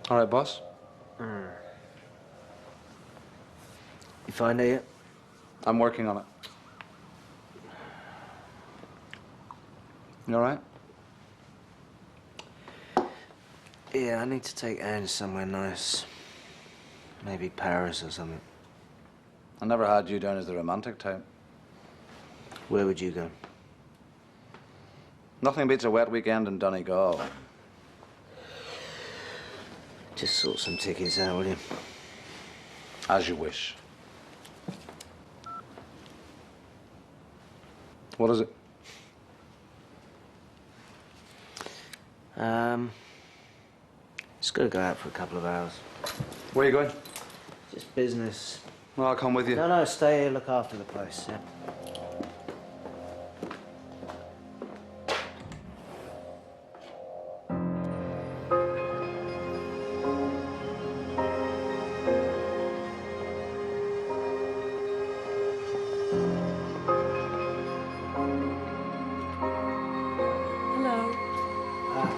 All right, boss. You find her yet? I'm working on it. You all right? Yeah, I need to take Ange somewhere nice. Maybe Paris or something. I never had you down as the romantic type. Where would you go? Nothing beats a wet weekend in Donegal. Just sort some tickets out, will you? As you wish. What is it? Just gonna go out for a couple of hours. Where are you going? Just business. Well, I'll come with you. No, stay here, look after the place, yeah?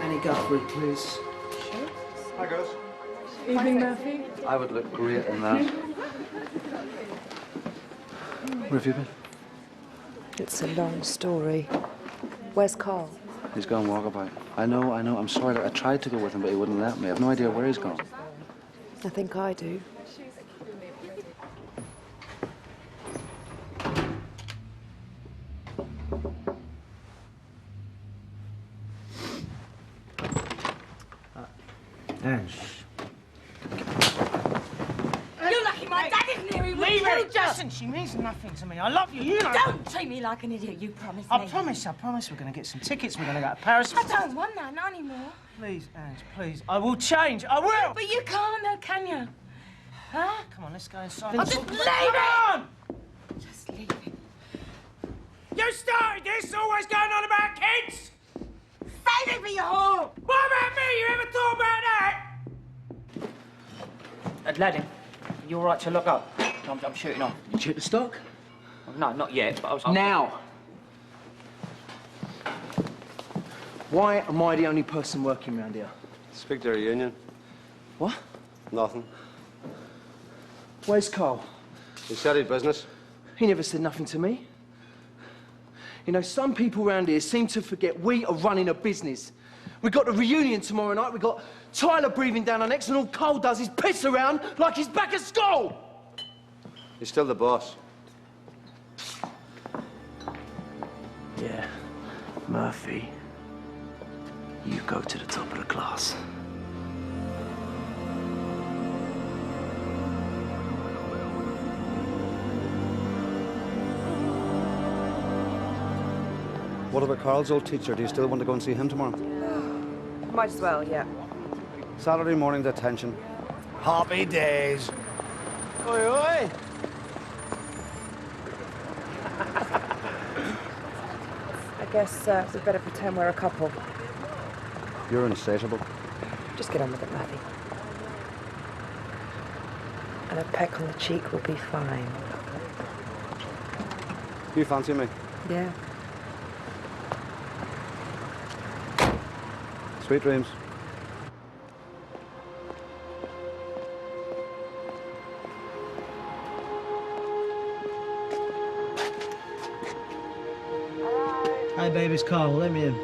Annie Guthrie, please. Sure. Hi, girls. Evening, Murphy. I would look great in that. Where have you been? It's a long story. Where's Carl? He's gone walkabout. I know. I'm sorry. I tried to go with him, but he wouldn't let me. I've no idea where he's gone. I think I do. Ange. You're lucky my dad isn't here. He would Leave have it! Listen, she means nothing to me. I love you, you know. Don't treat me like an idiot, you promised I me. promise. We're going to get some tickets. We're going to go to Paris. I don't want that, not anymore. Please, Ange, please. I will change. I will! But you can't, though, can you? Huh? Come on, let's go inside. I'll and just talk leave about- it! Come on! Just leave it. You started this, always going on about kids! Save it for your whore! What about me? You ever thought about that? Laddie, you all right to look up? I'm shooting off. You check the stock? No, not yet, but I was... Now! Why am I the only person working around here? Speak to our union. What? Nothing. Where's Carl? He said his business. He never said nothing to me. You know, some people around here seem to forget we are running a business. We've got the reunion tomorrow night, we've got Tyler breathing down our necks, and all Carl does is piss around like he's back at school! He's still the boss. Yeah, Murphy, you go to the top of the class. What about Carl's old teacher? Do you still want to go and see him tomorrow? Might as well, yeah. Saturday morning detention. Happy days. Oi, oi! I guess we better pretend we're a couple. You're insatiable. Just get on with it, Matthew. And a peck on the cheek will be fine. You fancy me? Yeah. Sweet dreams. Hey, baby, it's Carl. Let me in.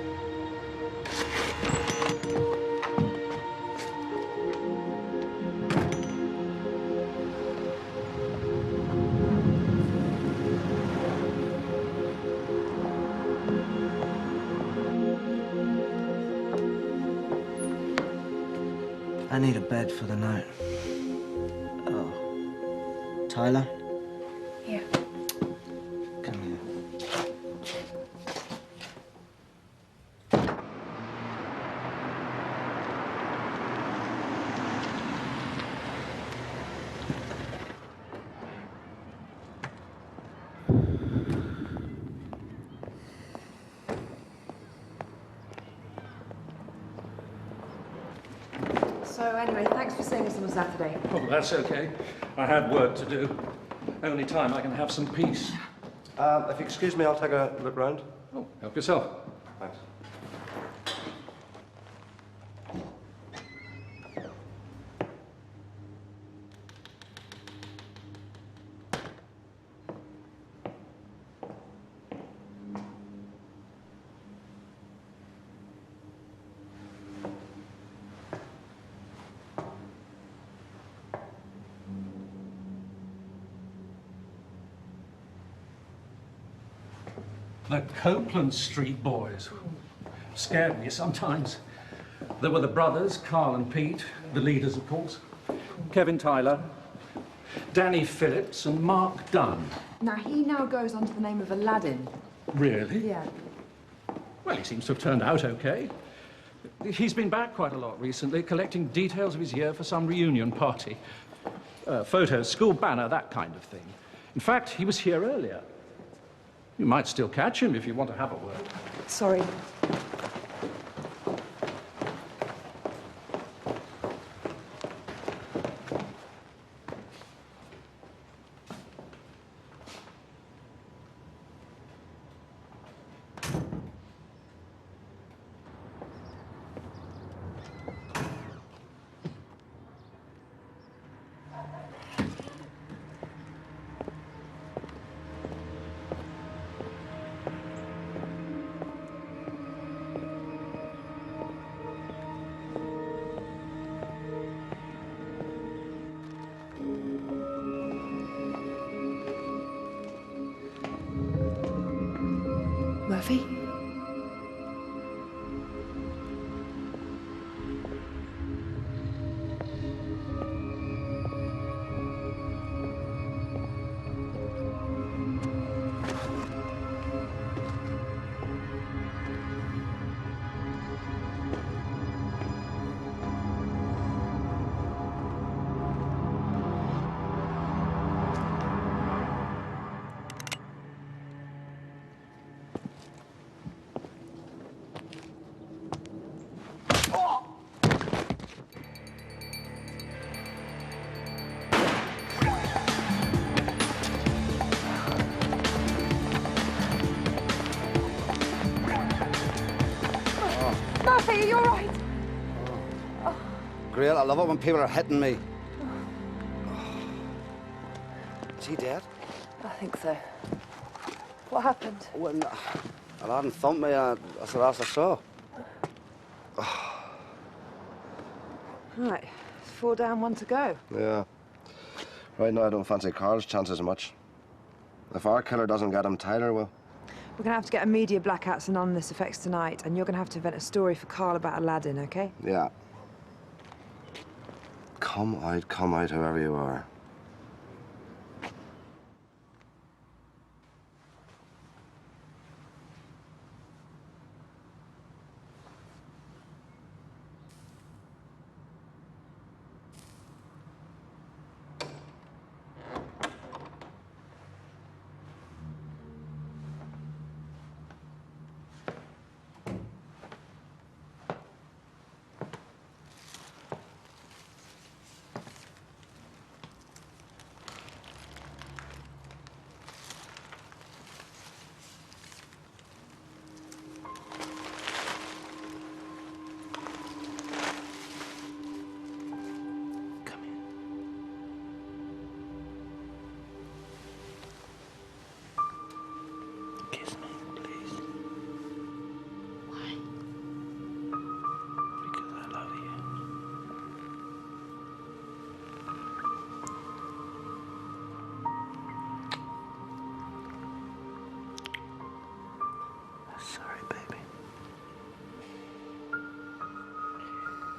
I need a bed for the night. Oh. Tyler? Here. Come here. So anyway, thanks for seeing us on a Saturday. Oh, that's okay. I had work to do. Only time I can have some peace. If you excuse me, I'll take a look round. Oh, help yourself. Thanks. The Copeland Street boys scared me sometimes. There were the brothers, Carl and Pete, the leaders, of course, Kevin Tyler, Danny Phillips, and Mark Dunn. Now, he now goes under the name of Aladdin. Really? Yeah. Well, he seems to have turned out okay. He's been back quite a lot recently, collecting details of his year for some reunion party. Photos, school banner, that kind of thing. In fact, he was here earlier. You might still catch him if you want to have a word. Sorry. Murphy? Murphy, are you all right? Great, I love it when people are hitting me. Is he dead? I think so. What happened? When Aladdin thumped me, that's the last I saw. Right, 4 down, 1 to go. Yeah. Right now, I don't fancy Carl's chances much. If our killer doesn't get him, Tyler will. We're gonna have to get a media blackouts anonymous effects tonight, and you're gonna have to invent a story for Carl about Aladdin, okay? Yeah. Come out, whoever you are.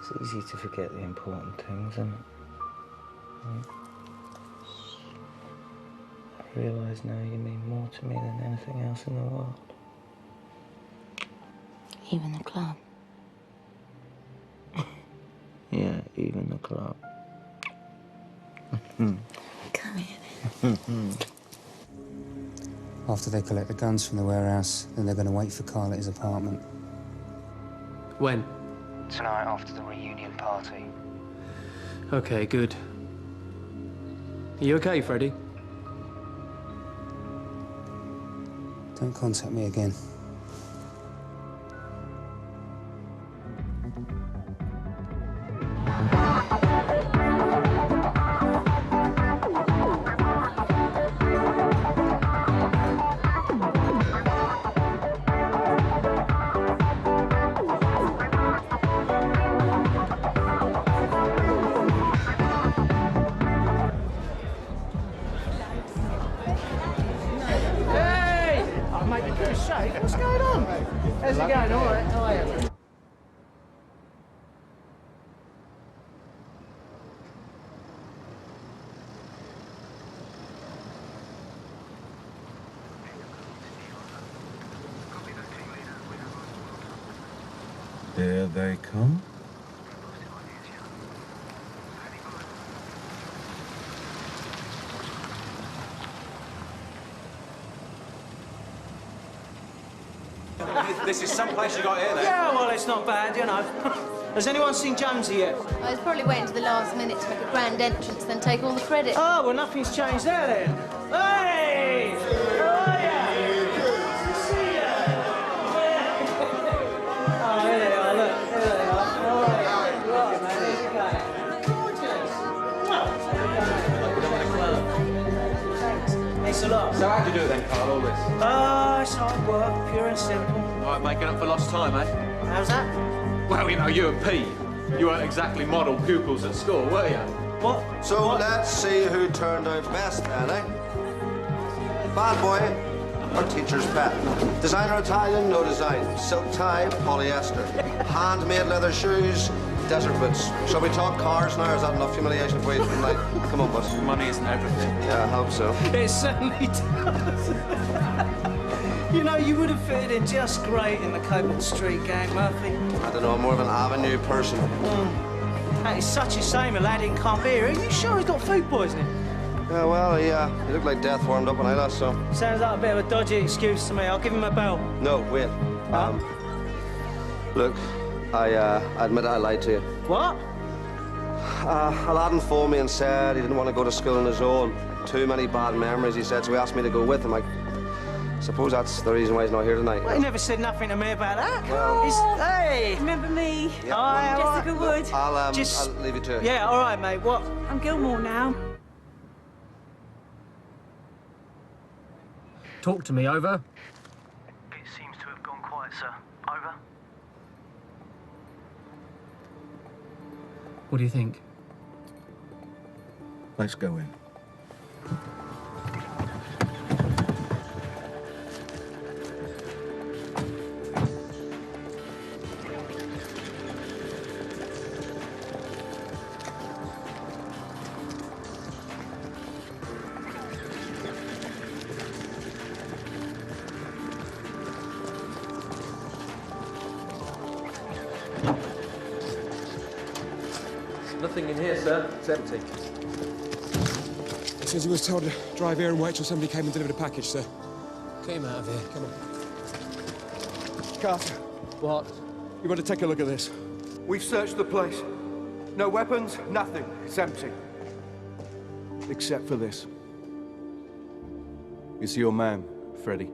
It's easy to forget the important things, isn't it? I realise now you mean more to me than anything else in the world. Even the club. Yeah, even the club. Come here. After they collect the guns from the warehouse, then they're going to wait for Carl at his apartment. When? Tonight, after the reunion party. Okay, good. Are you okay, Freddie? Don't contact me again. Hey! Oh, mate, for goodness sake, what's going on? How's it going? All right, how are you? There they come. This is some place you got here, then? Yeah, well, it's not bad, you know. Has anyone seen Jonesy yet? I was probably waiting to the last minute to make a grand entrance, then take all the credit. Oh, well, nothing's changed there, then. Hey! How are ya? See ya! Oh, here they are, look. Here they are. All right. Right, man, here's your guy. Gorgeous. Thanks a lot. So how'd you do it then, Carl, all this? It's hard work, pure and simple. Right, making up for lost time, eh? How's that? Well, you know, you and Pete, you weren't exactly model pupils at school, were you? What? So let's see who turned out best then, eh? Bad boy or teacher's pet? Designer Italian, no design. Silk tie, polyester. Handmade leather shoes, desert boots. Shall we talk cars now, or is that enough humiliation for you tonight? Come on, boss. Money isn't everything. Yeah, I hope so. It certainly does. You know, you would have fitted in just great in the Coburn Street gang, Murphy. I don't know, I'm more of an avenue person. That is such a shame a lad didn't come here. Are you sure he's got food poisoning? Yeah, well, he looked like death warmed up when I last saw him. Sounds like a bit of a dodgy excuse to me. I'll give him a bell. No, wait. Look, I admit I lied to you. What? A lad phoned me and said he didn't want to go to school on his own. Too many bad memories, he said, so he asked me to go with him. I suppose that's the reason why he's not here tonight. Well, he never said nothing to me about that. Well, hey! Remember me? Yeah. Hi, Jessica Wood. I'll leave you to it. Yeah, all right, mate. What? I'm Gilmore now. Talk to me, over. It seems to have gone quiet, sir. Over. What do you think? Let's go in. Nothing in here, sir. It's empty. Says he was told to drive here and wait till somebody came and delivered a package, sir. Get him out of here. Come on. Carter. What? You better take a look at this. We've searched the place. No weapons, nothing. It's empty. Except for this. It's your man, Freddie.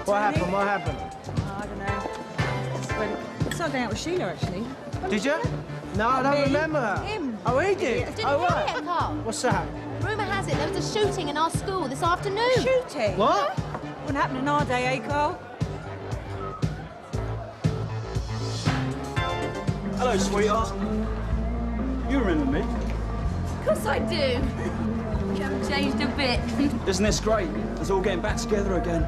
What happened? What happened? Oh, I don't know. I started out with Sheila, actually. Did you? No, I don't remember her. Him. Oh, he did? Didn't Oh, hear right. it, Carl. What's that? Rumour has it there was a shooting in our school this afternoon. Shooting? What? Wouldn't happen in our day, eh, Carl? Hello, sweetheart. You remember me? Of course I do. You haven't changed a bit. Isn't this great? It's all getting back together again.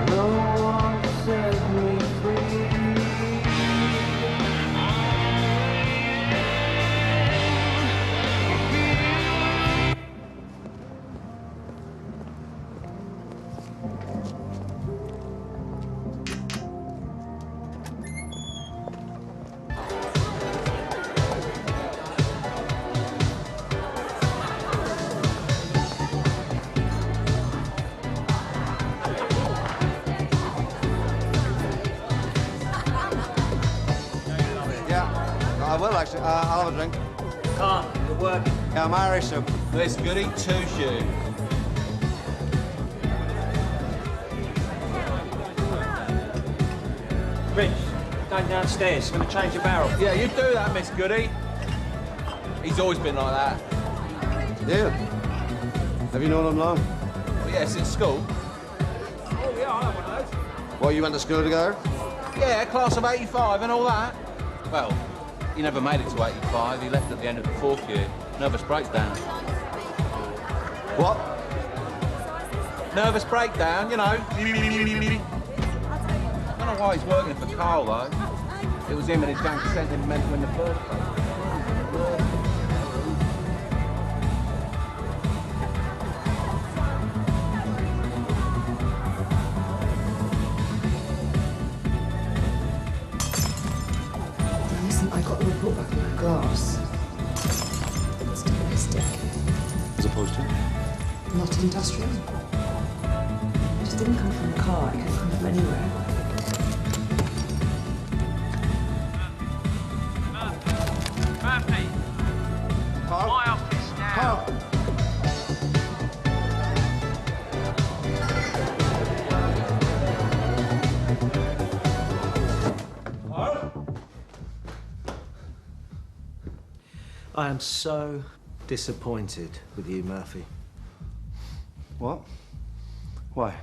No one set me free. I will actually. I'll have a drink. Can't. You're working. Yeah, I'm Irish, so. This goody two-shoe. Rich, going downstairs. Going to change your barrel. Yeah, you do that, Miss Goody. He's always been like that. Yeah. Have you known him long? Well, yeah, since school. Oh, yeah, I have one of those. What, you went to school together? Yeah, class of 85 and all that. Well, he never made it to 85. He left at the end of the fourth year. Nervous breakdown. What? Nervous breakdown, you know. I don't know why he's working for Carl, though. It was him and his gang sent him mental in the first place. Listen, I got the report back on that glass. It's domestic, As opposed to? not industrial. It just didn't come from a car, it could come from anywhere. Murphy. Carl? My office now. Carl! I am so disappointed with you, Murphy. What? Why?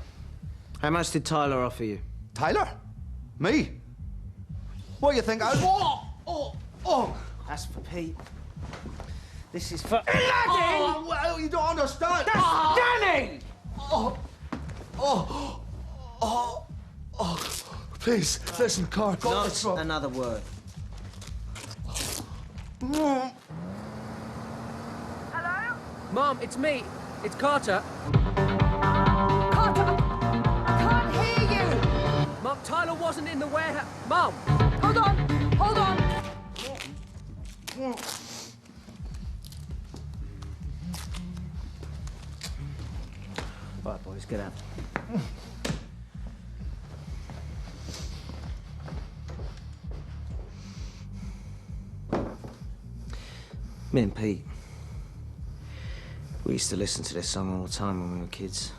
How much did Tyler offer you? Tyler? Me? What, you think I was... Oh! That's for Pete. This is for... Oh, well, you don't understand. That's Danny! Please, listen, Carl. Not another word. Hello? Mom, it's me. It's Carter. Carter! I can't hear you! Mom, Tyler wasn't in the warehouse. Mom! Hold on! Hold on! Right, boys, get out. Me and Pete, we used to listen to this song all the time when we were kids.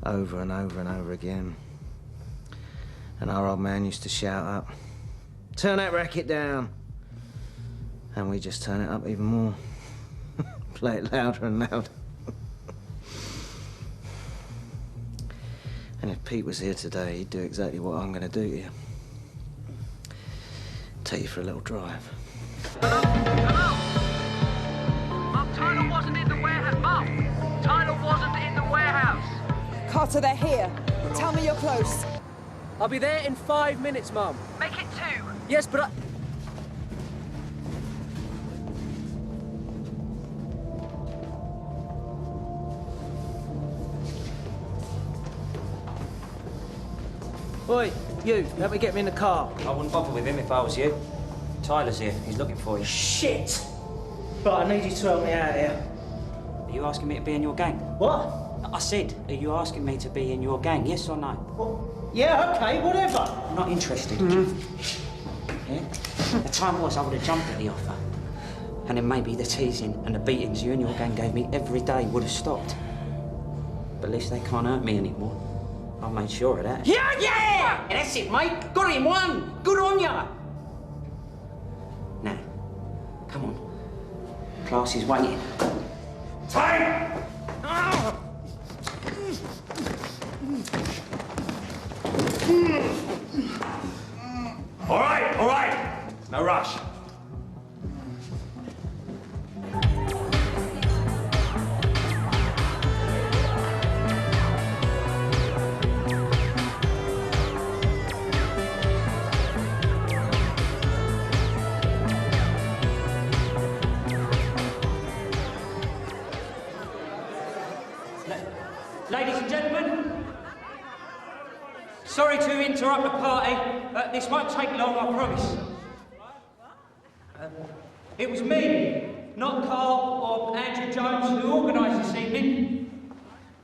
Over and over and over again. And our old man used to shout up, "Turn that racket down!" And we just turn it up even more. Play it louder and louder. And if Pete was here today, he'd do exactly what I'm going to do to you. Take you for a little drive. Mum, Tyler wasn't in the warehouse. Mum, Tyler wasn't in the warehouse. Carter, they're here. Tell me you're close. I'll be there in 5 minutes, Mum. Make it 2. Yes, but I... Oi, you, help me get me in the car. I wouldn't bother with him if I was you. Tyler's here. He's looking for you. Shit! Right, I need you to help me out here. Are you asking me to be in your gang? What? I said, are you asking me to be in your gang, yes or no? Well, yeah, okay, whatever. I'm not interested. Yeah? The time was I would have jumped at the offer. And then maybe the teasing and the beatings you and your gang gave me every day would have stopped. But at least they can't hurt me anymore. I made sure of that. Yeah! That's it, mate. Got him one. Good on ya. Now, come on. Class is waiting. Time! All right. No rush. Ladies and gentlemen, sorry to interrupt the party. This won't take long, I promise. It was me, not Carl or Andrew Jones, who organised this evening.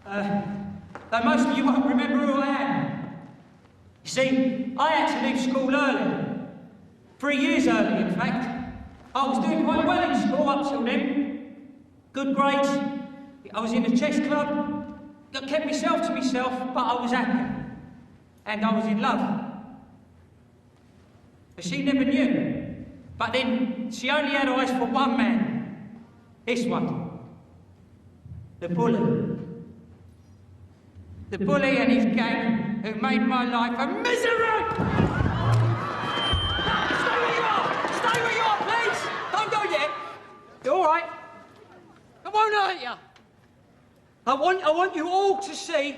Though most of you won't remember who I am. You see, I had to leave school early. 3 years early, in fact. I was doing quite well in school up till then. Good grades. I was in the chess club. I kept myself to myself, but I was happy. And I was in love. But she never knew. But then, she only had eyes for one man. This one. The bully. The bully and his gang who made my life a misery! Stay where you are! Stay where you are, please! Don't go yet! You're all right. I won't hurt you. I want you all to see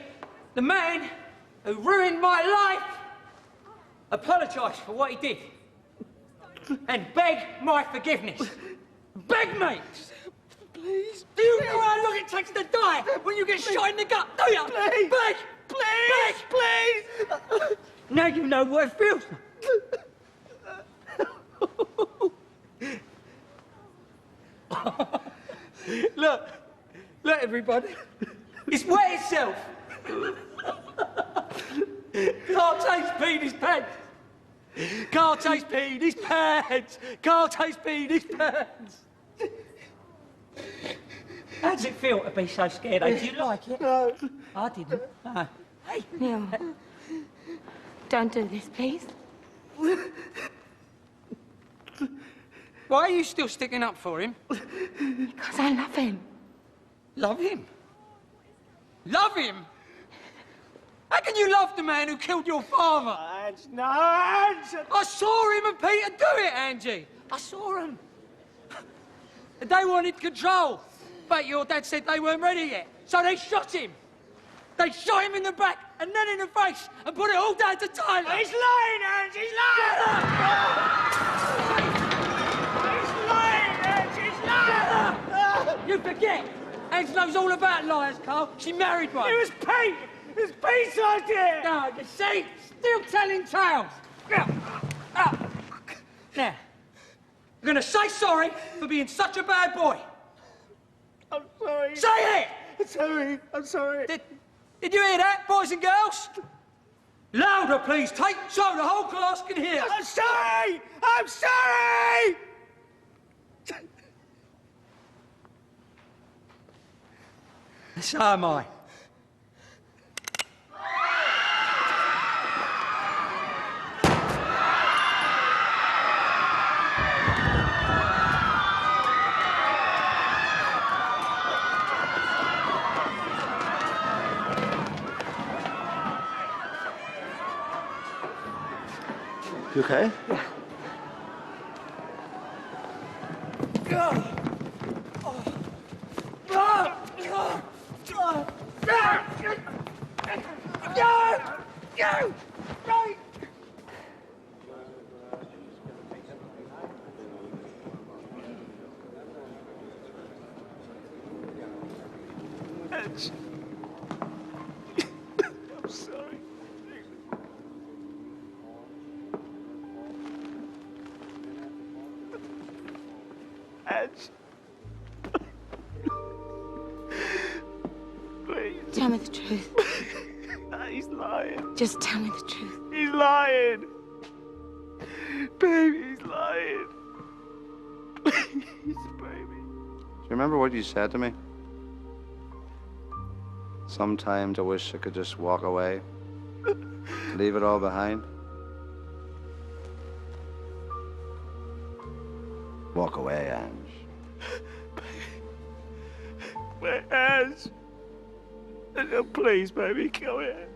the man who ruined my life apologise for what he did and beg my forgiveness. Beg me! Please. Do you know how long it takes to die when you get shot in the gut? Do you? Please. Beg! Please! Beg. Please! Now you know what it feels like. Look, everybody. It's wet itself. Carl Tate's peed his pants. Carl Tate's peed his pants. Carl Tate's peed his pants. How does it feel to be so scared? Do you like it? No. I didn't. No. Hey. Neil, don't do this, please. Why are you still sticking up for him? Because I love him. Love him? Love him? How can you love the man who killed your father? Ange, no, Ange! I saw him and Peter do it, Angie. I saw him. They wanted control, but your dad said they weren't ready yet, so they shot him. They shot him in the back and then in the face and put it all down to Tyler. He's lying, Ange, he's lying! He's lying, Ange, he's lying! You forget. Ange knows all about liars, Carl. She married one. It was Pete! It was Pete's idea! No, you see? Still telling tales. Now, you're going to say sorry for being such a bad boy. I'm sorry. Say it! I'm sorry. Did you hear that, boys and girls? Louder, please, Tate, so the whole class can hear. I'm sorry! I'm sorry! So am I. You okay? I'm sorry. Edge. Please. Tell me the truth. He's lying. Just tell me the truth. He's lying. Baby, he's lying. Please, baby. Do you remember what you said to me? Sometimes I wish I could just walk away, leave it all behind. Walk away, Ange. Ange. Please, baby, come here.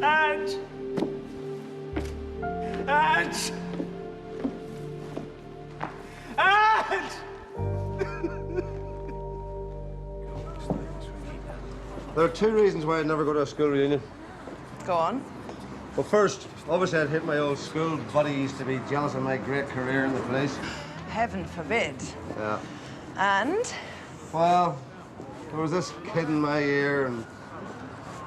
Ange! Ange! Ange! There are two reasons why I'd never go to a school reunion. Go on. Well, first, obviously I'd hit my old school buddies to be jealous of my great career in the police. Heaven forbid. Yeah. And? Well, there was this kid in my ear, and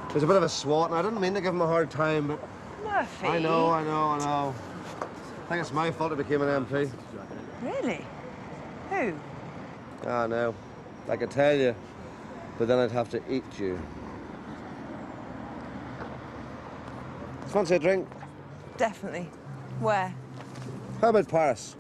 he was a bit of a swat, and I didn't mean to give him a hard time, but... Murphy. I know. I think it's my fault I became an MP. Really? Who? Ah, no. I could tell you, but then I'd have to eat you. Fancy a drink? Definitely. Where? How about Paris?